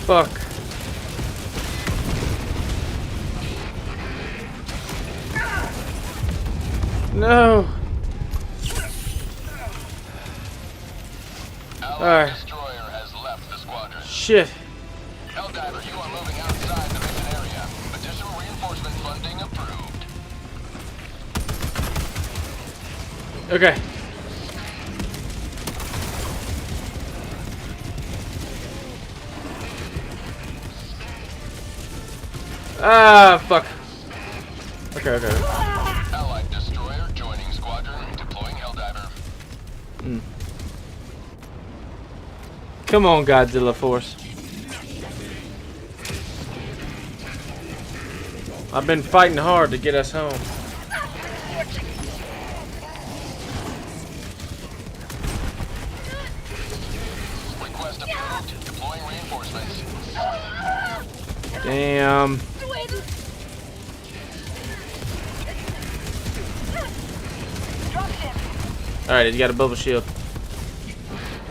Fuck. No. Alright. Destroyer has left the squadron. Shit. Helldiver, you are moving outside the mission area. Additional reinforcement funding approved. Okay. Ah, fuck. Okay, okay. Allied destroyer joining squadron, deploying Helldiver. Come on, Godzilla Force. I've been fighting hard to get us home. Request approved. Deploying reinforcements. Damn. Alright, he's got a bubble shield.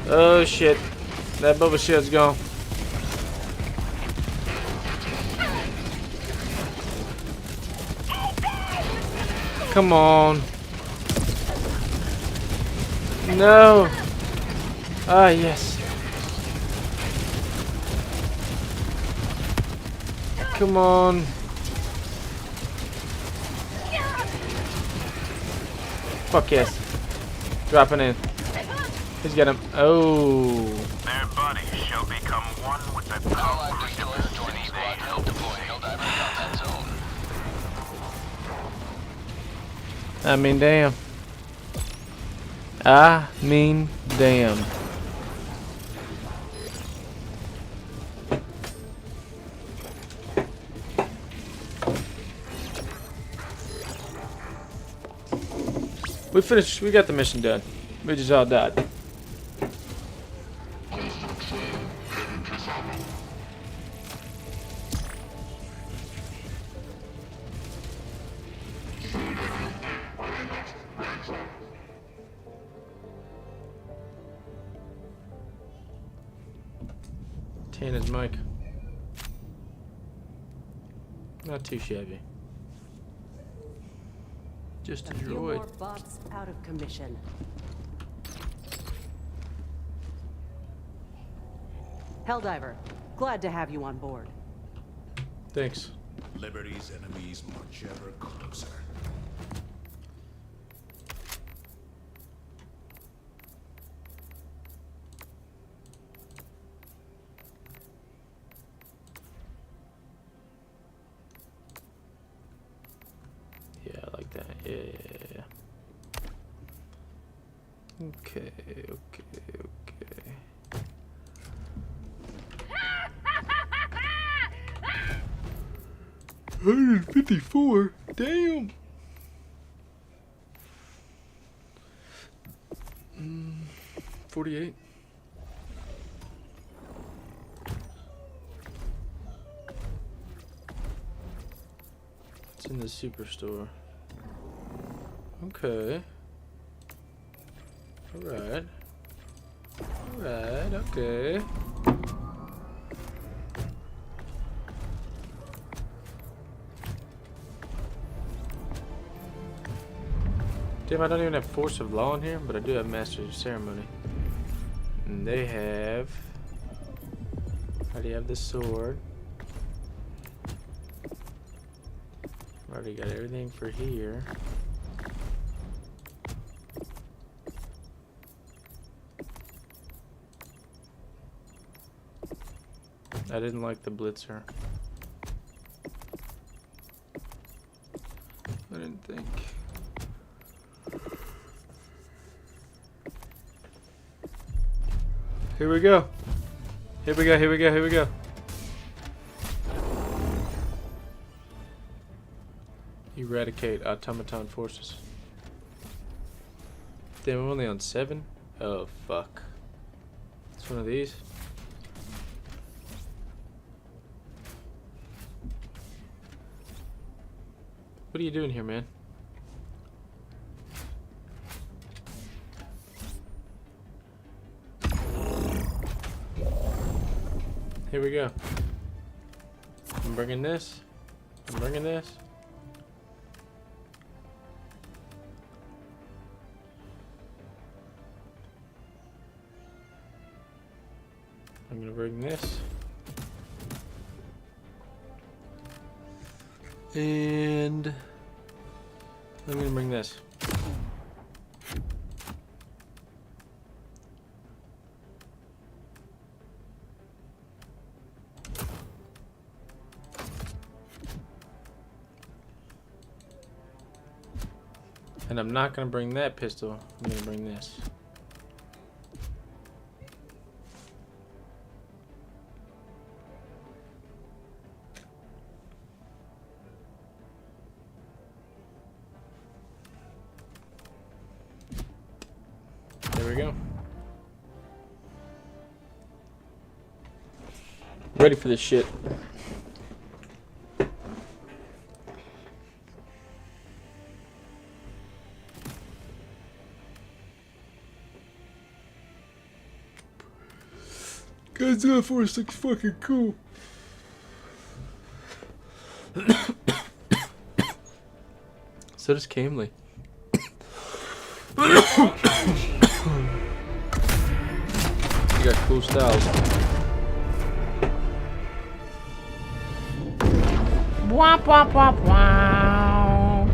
Oh shit. That bubble shield's gone. Come on. No. Ah, yes. Come on. Fuck yes. Dropping in. He's got him. Oh. Their bodies shall become one with the power I mean, damn. I mean, damn. We finished. We got the mission done. We just all died. Tana's mic. Not too shabby. Just a A few droid. more bots out of commission. Helldiver, glad to have you on board. Thanks. Liberty's enemies march ever closer. Yeah, I like that. Yeah. Okay. 154. Damn. 48. It's in the superstore. Okay. Alright. Alright, okay. Damn, I don't even have Force of Law in here, but I do have Master of Ceremony. And they have... I already have the sword. Already got everything for here. I didn't like the Blitzer. I didn't think. Here we go. Here we go, here we go, here we go. Eradicate automaton forces. Damn, I'm only on 7? Oh, fuck. It's one of these. What are you doing here, man? Here we go. I'm bringing this. I'm bringing this. I'm gonna bring this. And I'm gonna bring this. And I'm not gonna bring that pistol. I'm gonna bring this. There we go. Ready for this shit. Godzilla Force looks fucking cool. So does Camley. You got cool styles. Womp womp womp wow.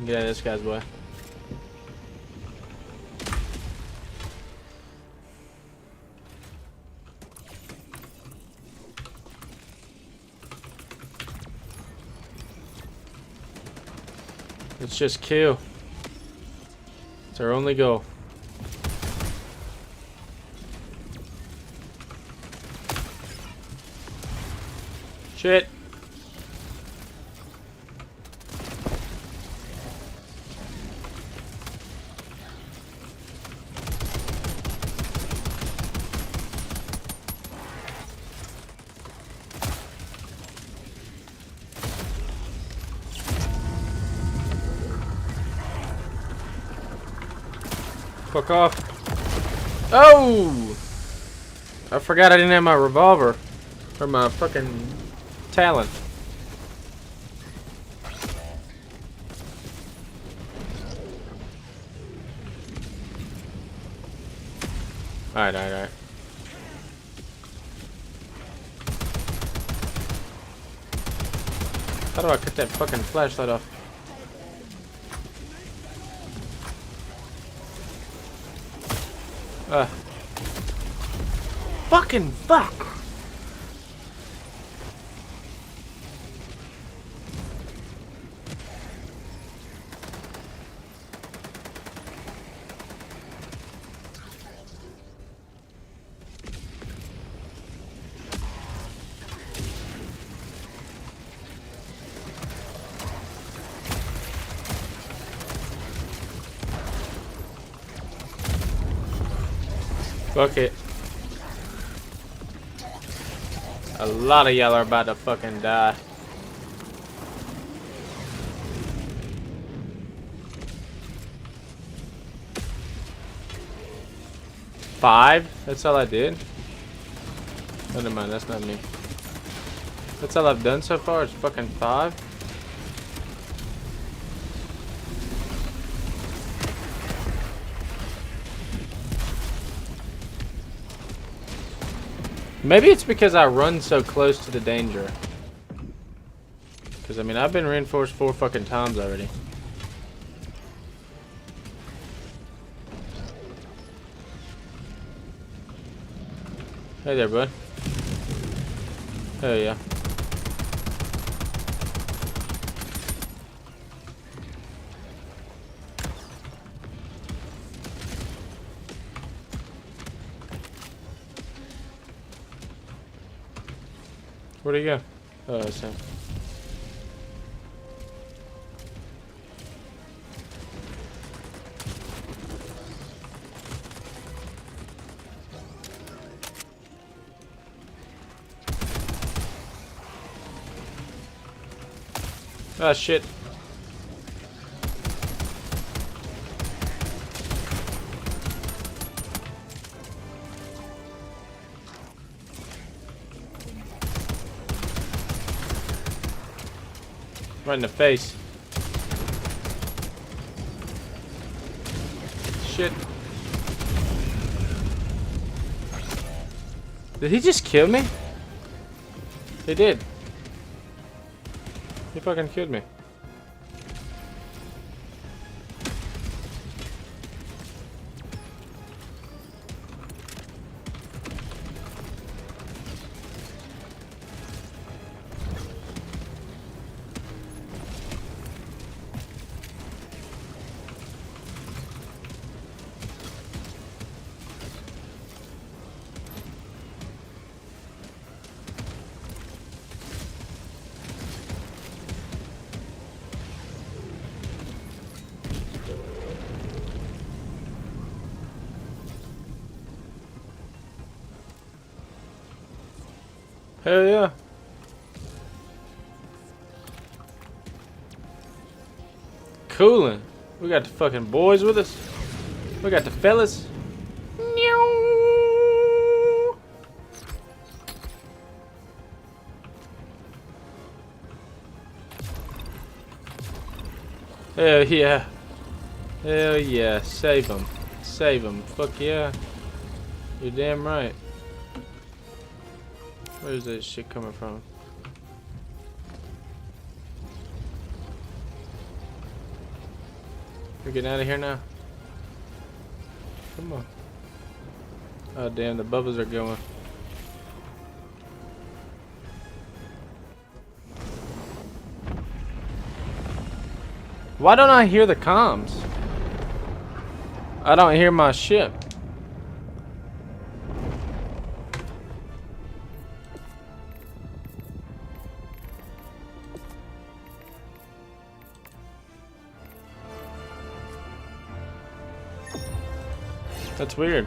Get out of this guy's way. Let's just kill. It's our only goal. Shit. Fuck off. Oh! I forgot I didn't have my revolver. Or my fucking talon. Alright, alright, alright. How do I cut that fucking flashlight off? Fucking fuck! Fuck it. A lot of y'all are about to fucking die. Five? That's all I did? Oh, never mind, that's not me. That's all I've done so far is fucking 5? Maybe it's because I run so close to the danger. Because, I mean, I've been reinforced 4 fucking times already. Hey there, bud. Hell yeah. Where'd he go? Oh, that's him. Ah, shit. Right in the face. Shit. Did he just kill me? He did. He fucking killed me. Hell yeah. Coolin'. We got the fucking boys with us. We got the fellas. Hell yeah. Hell yeah. Save them. Save them. Fuck yeah. You're damn right. Where's this shit coming from? We're getting out of here now. Come on. Oh damn, the bubbles are going. Why don't I hear the comms? I don't hear my ship. That's weird.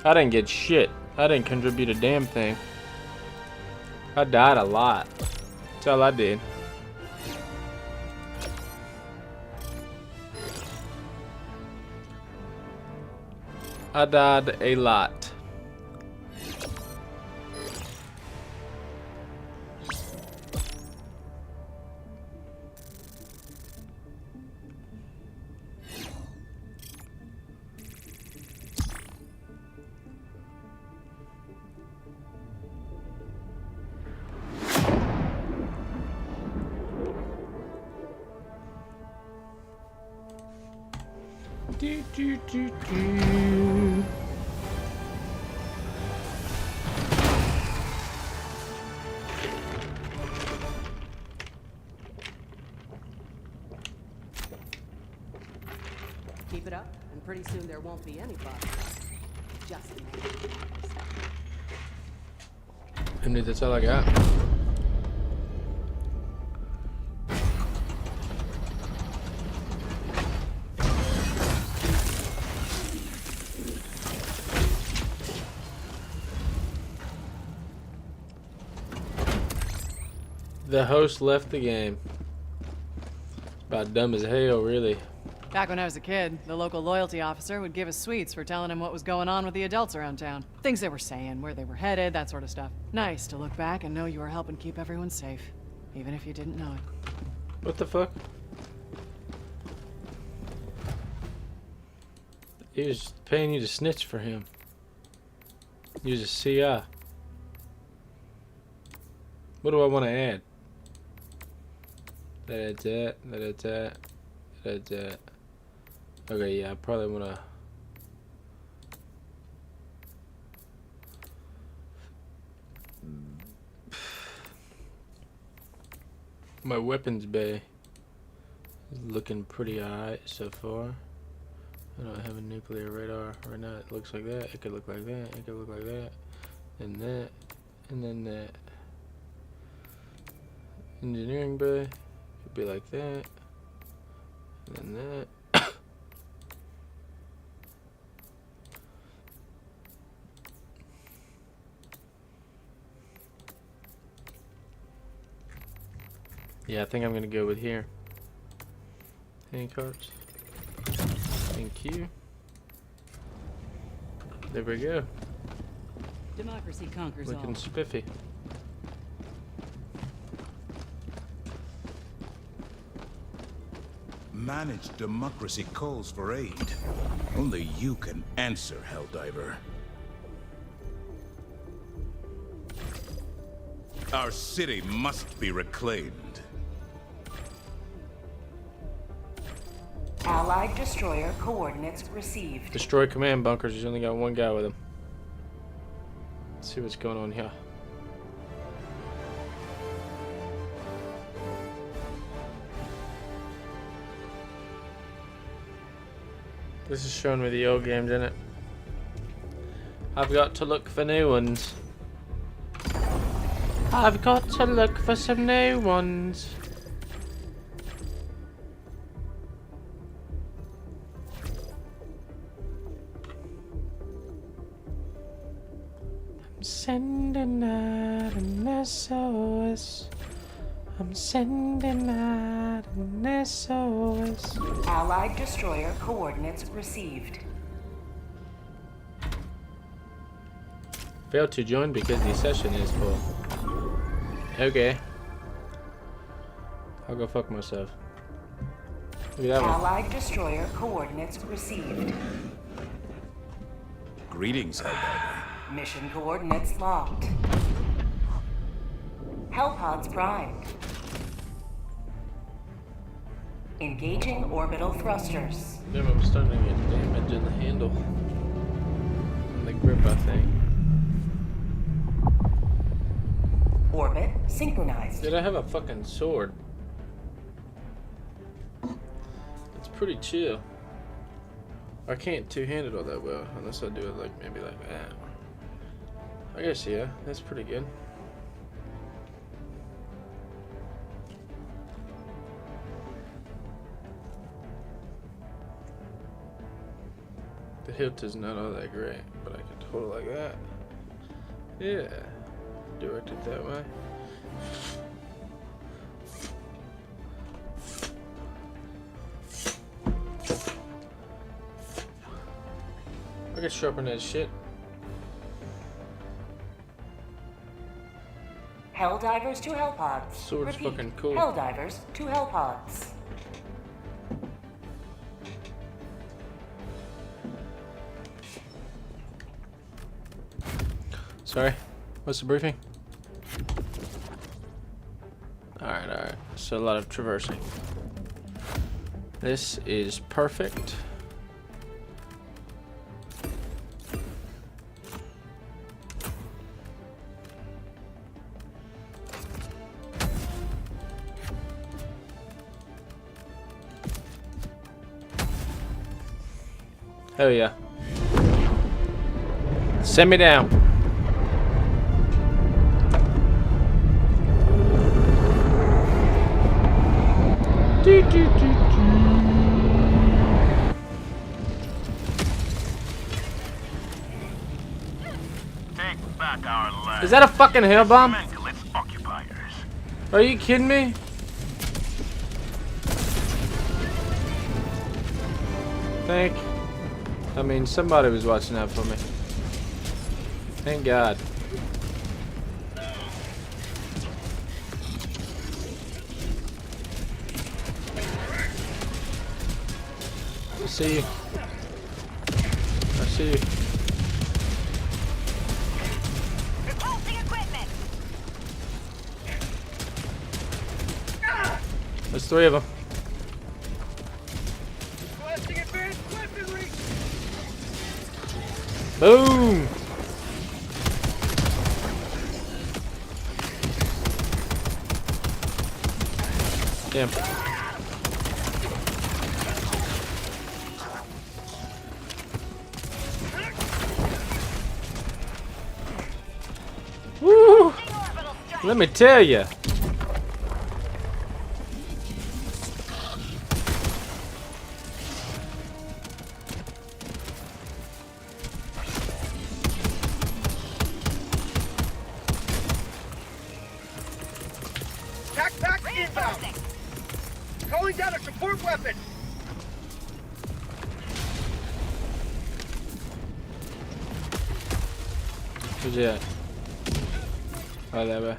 I didn't get shit. I didn't contribute a damn thing. I died a lot. That's all I did. I died a lot. Do, do, do, do. Keep it up, and pretty soon there won't be any bugs. Just I mean, that's all I got. The host left the game. About dumb as hell, really. Back when I was a kid, the local loyalty officer would give us sweets for telling him what was going on with the adults around town. Things they were saying, where they were headed, that sort of stuff. Nice to look back and know you were helping keep everyone safe, even if you didn't know it. What the fuck? He was paying you to snitch for him. He was a CI. What do I want to add? That's it. That's it. That's it. Okay, yeah, I probably want to. My weapons bay is looking pretty alright so far. I don't have a nuclear radar right now. It looks like that. It could look like that. It could look like that. And that. And then that. Engineering bay could be like that. And then that. Yeah, I think I'm gonna go with here. Handcarts. Thank you. There we go. Democracy conquers all. Looking spiffy. Managed democracy calls for aid. Only you can answer, Helldiver. Our city must be reclaimed. Allied destroyer coordinates received. Destroy command bunkers. He's only got one guy with him. Let's see what's going on here. This is showing me the old games, isn't it? I've got to look for new ones. I've got to look for some new ones. I'm sending out an SOS. I'm sending out an SOS. Allied destroyer coordinates received. Failed to join because the session is full. Okay. I'll go fuck myself. Look at that one. Allied destroyer coordinates received. Greetings, Helldiver. Mission coordinates locked. Hellpods primed. Engaging orbital thrusters. Damn, I'm starting to get damage in the handle. And the grip, I think. Orbit synchronized. Did I have a fucking sword? pretty chill. I can't two-hand it all that well unless I do it like maybe like that. I guess yeah, that's pretty good. The hilt is not all that great, but I can hold it like that. Yeah, direct it that way. I can sharpen that shit. Helldivers to Hellpods. Sword's Repeat, fucking cool. Helldivers to Hellpods. Sorry, what's the briefing? Alright. So a lot of traversing. This is perfect. Hell yeah. Send me down. Is that a fucking hail bomb? Are you kidding me? I mean, somebody was watching out for me. Thank God. I see you. I see you. There's 3 of them. Boom! Damn. Woo! Let me tell you. Calling down a support weapon! Where's he at? Oh, that way.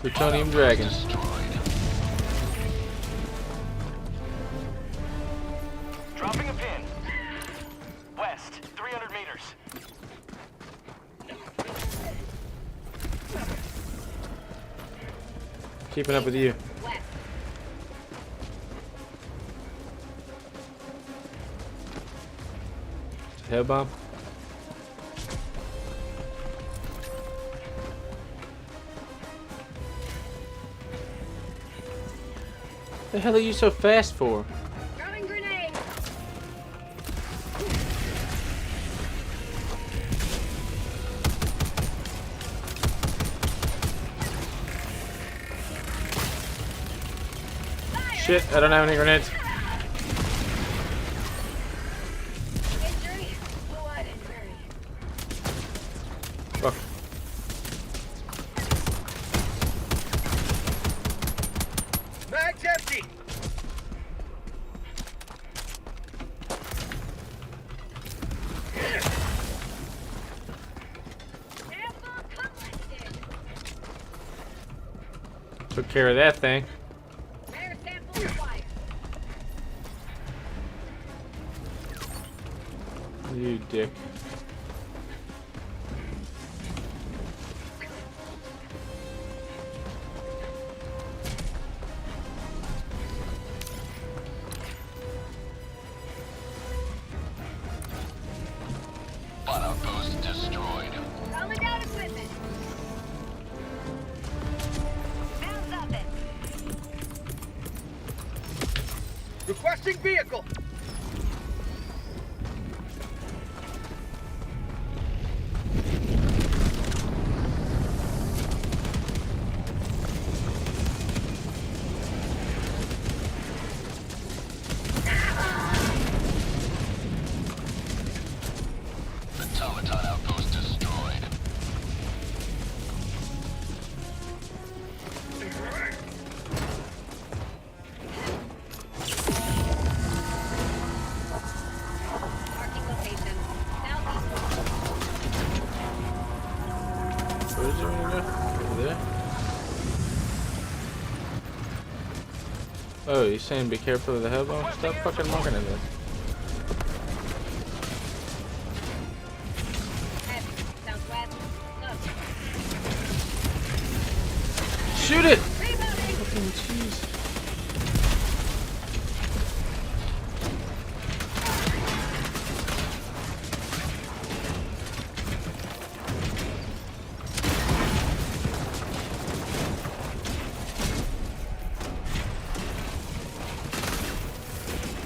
Plutonium Dragon. Dropping a pin. West, 300 meters. Keeping up with you. Hell bomb. The hell are you so fast for? Throwing grenade. Shit, I don't have any grenades. Injury. Blood injury. Fuck. Mag's empty! Took care of that thing. Rare sample required. You dick. Requesting vehicle! Automaton outpost destroyed. Parking location. Southeast. Where is it gonna go? Over there? Oh, you're saying be careful of the hellbomb? Stop fucking looking at this. Heavy. Southwest. Look. Shoot it! Reloading. Fucking jeez.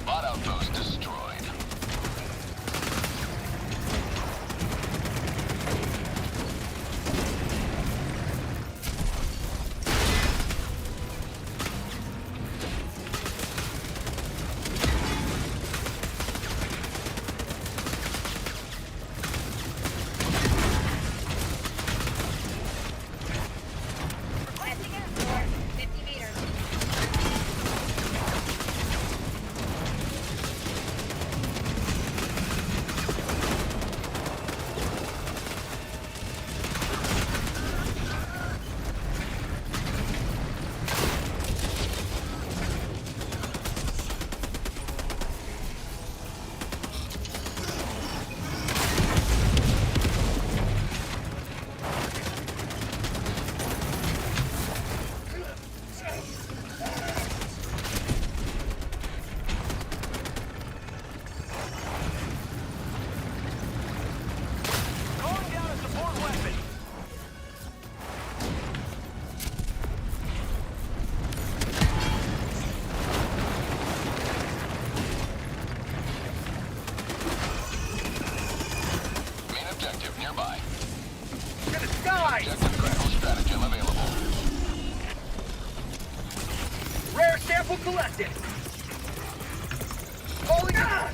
Bot outpost destroyed. Requesting escort. 50 meters. Calling down a support weapon! Main objective nearby. To the sky! Objective critical stratagem available. Rare sample collected! Calling out!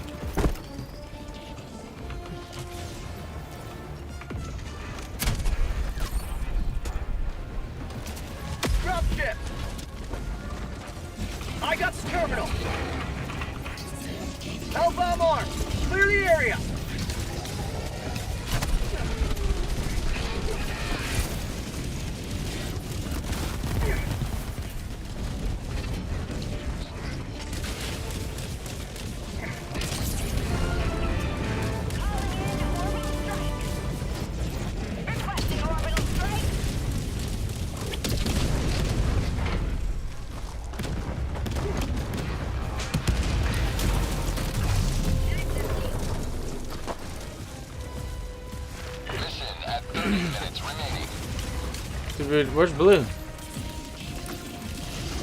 Drop ship! I got the terminal! Hellbomb armed! Clear the area! Requesting orbital strike. Mission at 30 minutes remaining. Dude, where's Blue?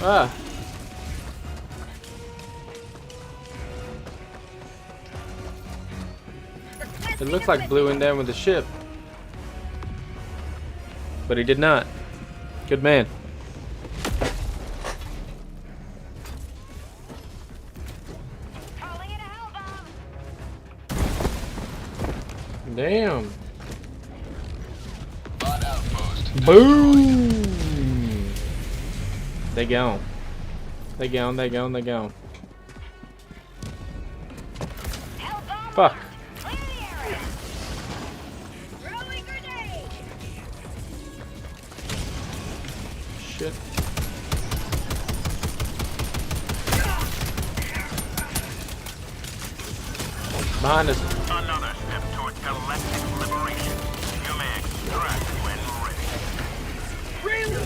Ah. It looked like Blue went down with the ship. But he did not. Good man. Calling in a hellbomb. Damn. Bot outpost. Boom. They gone. They gone, they gone, they gone. Hellbomb. Fuck. Clear the area. Throwing grenade. Shit. Behind us. Another step toward galactic liberation. You may extract when ready. Really?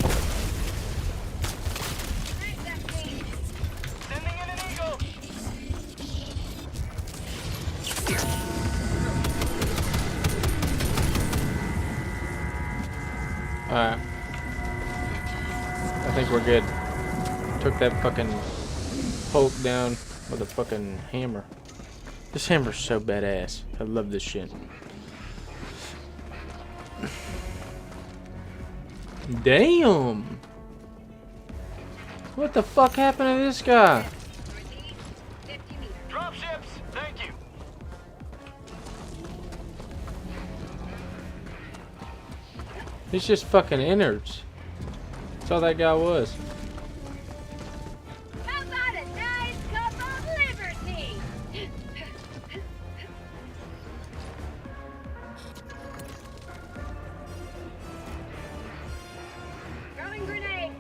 Sending in an eagle. Alright. I think we're good. Took that fucking Hulk down with a fucking hammer. This hammer's so badass. I love this shit. Damn! What the fuck happened to this guy? Dropships, thank you. He's just fucking innards. That's all that guy was. How about a nice cup of liberty? Throwing grenade.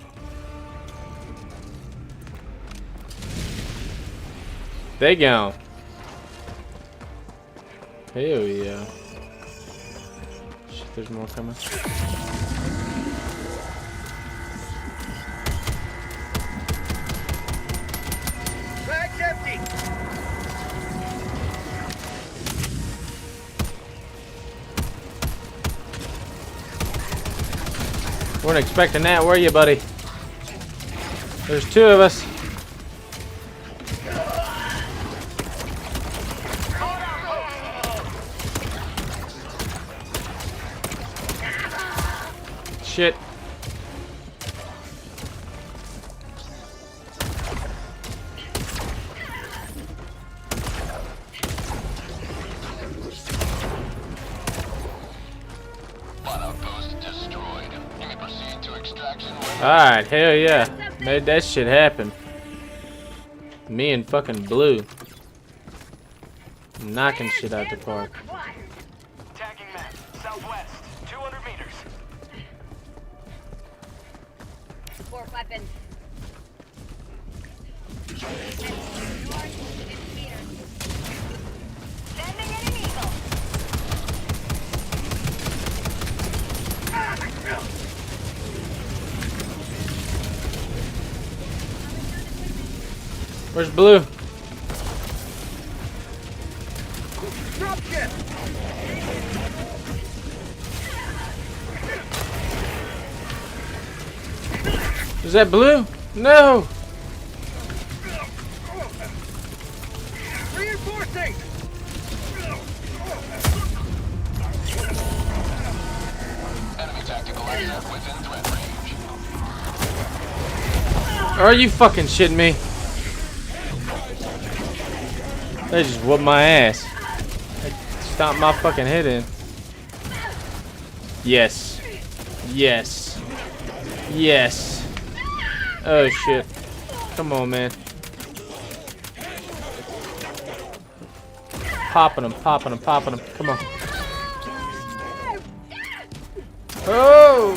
They gone. Hell yeah. Shit, there's more coming. Bag's empty. Weren't expecting that, were you, buddy? There's two of us. Shit. Alright, hell yeah. Made that shit happen. Me and fucking Blue. Knocking shit out the park. Attacking map, southwest, 200 meters. Support weapon. Sending in an eagle. Where's Blue? Dropship. Is that Blue? No! Reinforcing. Enemy tactical asset within threat range. Are you fucking shitting me? They just whooped my ass. They stomped my fucking head in. Yes. Yes. Yes. Oh shit. Come on, man. Popping them, popping them, popping them. Come on. Oh!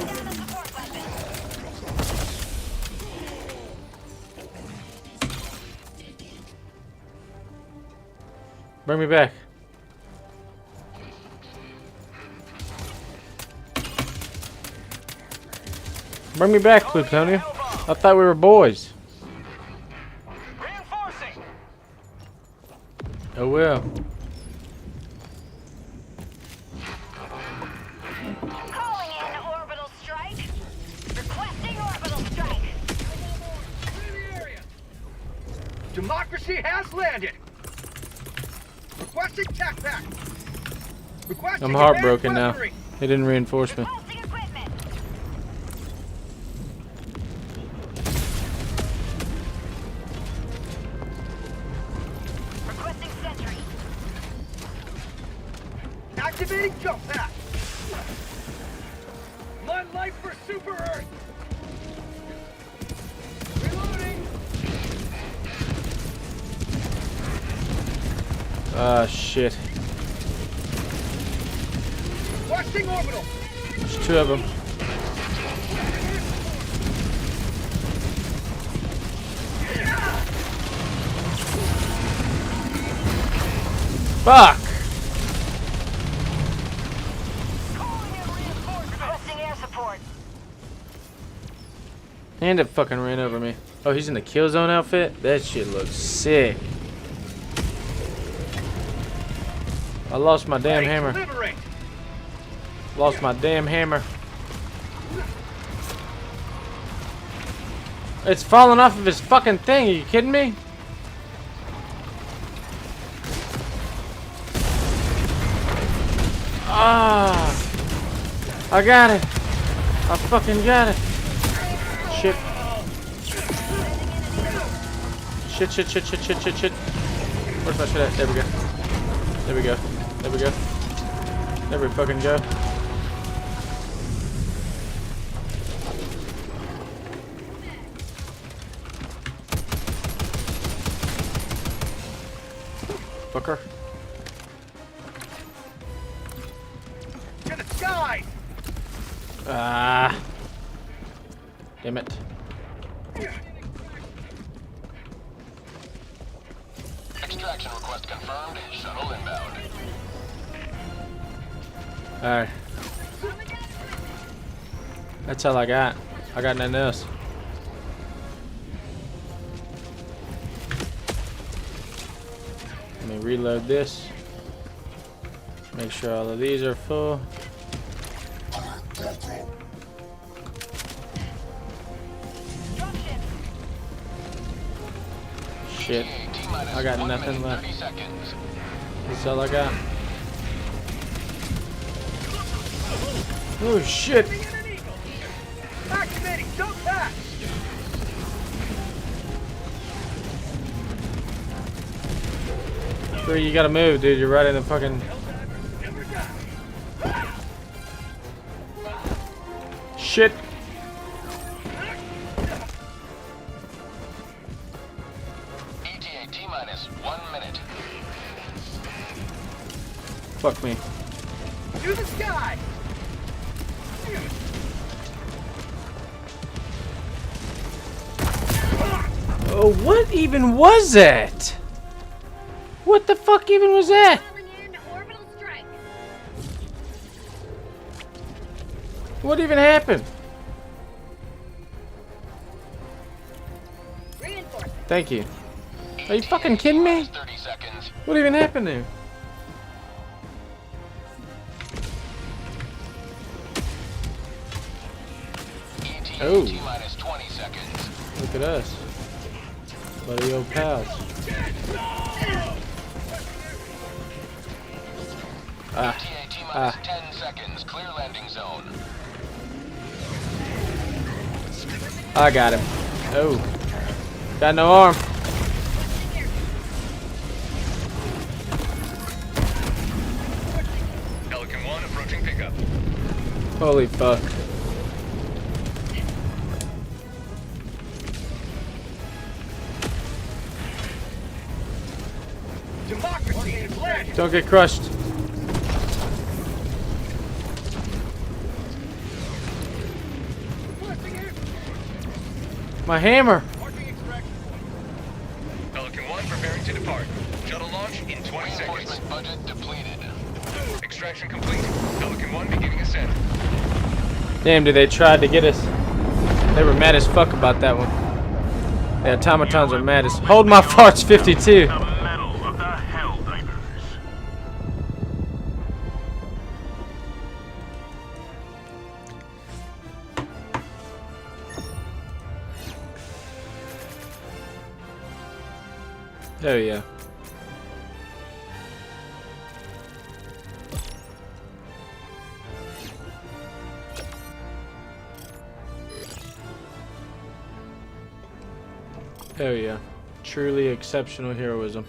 Bring me back. Bring me back, Plutonia. I thought we were boys. Reinforcing. Oh well. Calling in orbital strike. Requesting orbital strike. Democracy has landed. Requesting tech pack. Requesting I'm heartbroken now. advanced weaponry. They didn't reinforce me. Requesting equipment. Requesting sentry. Activating jump pack. My life for Super Earth. Reloading. Ah, shit. Requesting orbital. There's two of them. Fuck! Requesting air support. And it fucking ran over me. Oh, he's in the kill zone outfit? That shit looks sick. I lost my damn hammer. Liberate. Lost my damn hammer. It's falling off of his fucking thing. Are you kidding me? I got it. I fucking got it. Shit. Shit. Where's my shit at? There we go. There we go. There we go. There we fucking go. Fucker. To the sky! Ah. Damn it. Extraction request confirmed. Shuttle inbound. Alright. That's all I got. I got nothing else. Let me reload this. Make sure all of these are full. Shit. I got nothing left. That's all I got. Oh shit! Activating, don't pass! Bro, you gotta move, dude. You're right in the fucking. Shit! ETA T-minus 1 minute. Fuck me. To the sky! Oh, what even was that? What the fuck even was that? What even happened? Thank you. Are you fucking kidding me? What even happened there? Oh. T-minus 20 seconds. Look at us. Buddy old pals. ETA T-minus 10 seconds. Clear landing zone. I got him. Oh. Got no arm. Pelican 1 approaching pickup. Holy fuck. Democracy is fled! Don't get crushed. My hammer. Pelican 1 preparing to depart. Shuttle launch in 20 seconds. Budget depleted. Extraction complete. Pelican 1 beginning ascent. Damn, dude, they tried to get us. They were mad as fuck about that one. The automatons are mad as. Hold my farts 52. Oh yeah. Oh yeah. Truly exceptional heroism.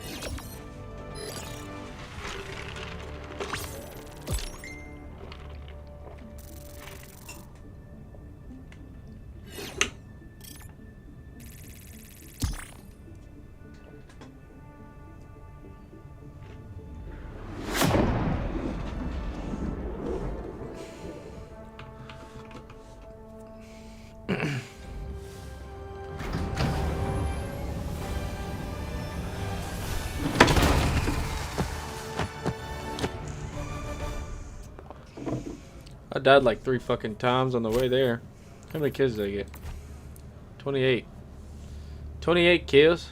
I died like 3 fucking times on the way there. How many kills did I get? 28. 28 kills?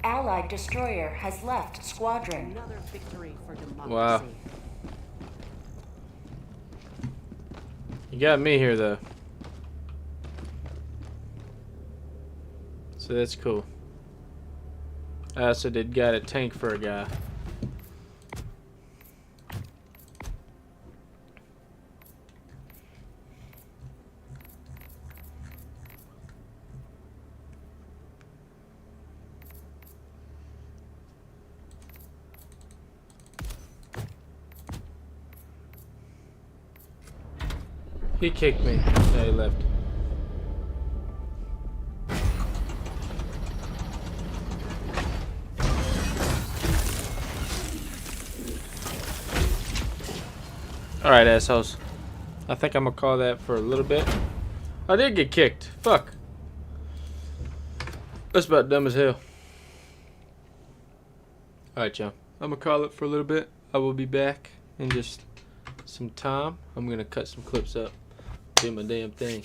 Allied destroyer has left squadron. Another victory for democracy. Wow. You got me here though. So that's cool. I also did got a tank for a guy. He kicked me. Yeah, he left. Alright, assholes. I think I'm gonna call that for a little bit. I did get kicked. Fuck. That's about dumb as hell. Alright, y'all. I'm gonna call it for a little bit. I will be back in just some time. I'm gonna cut some clips up. Do my damn thing.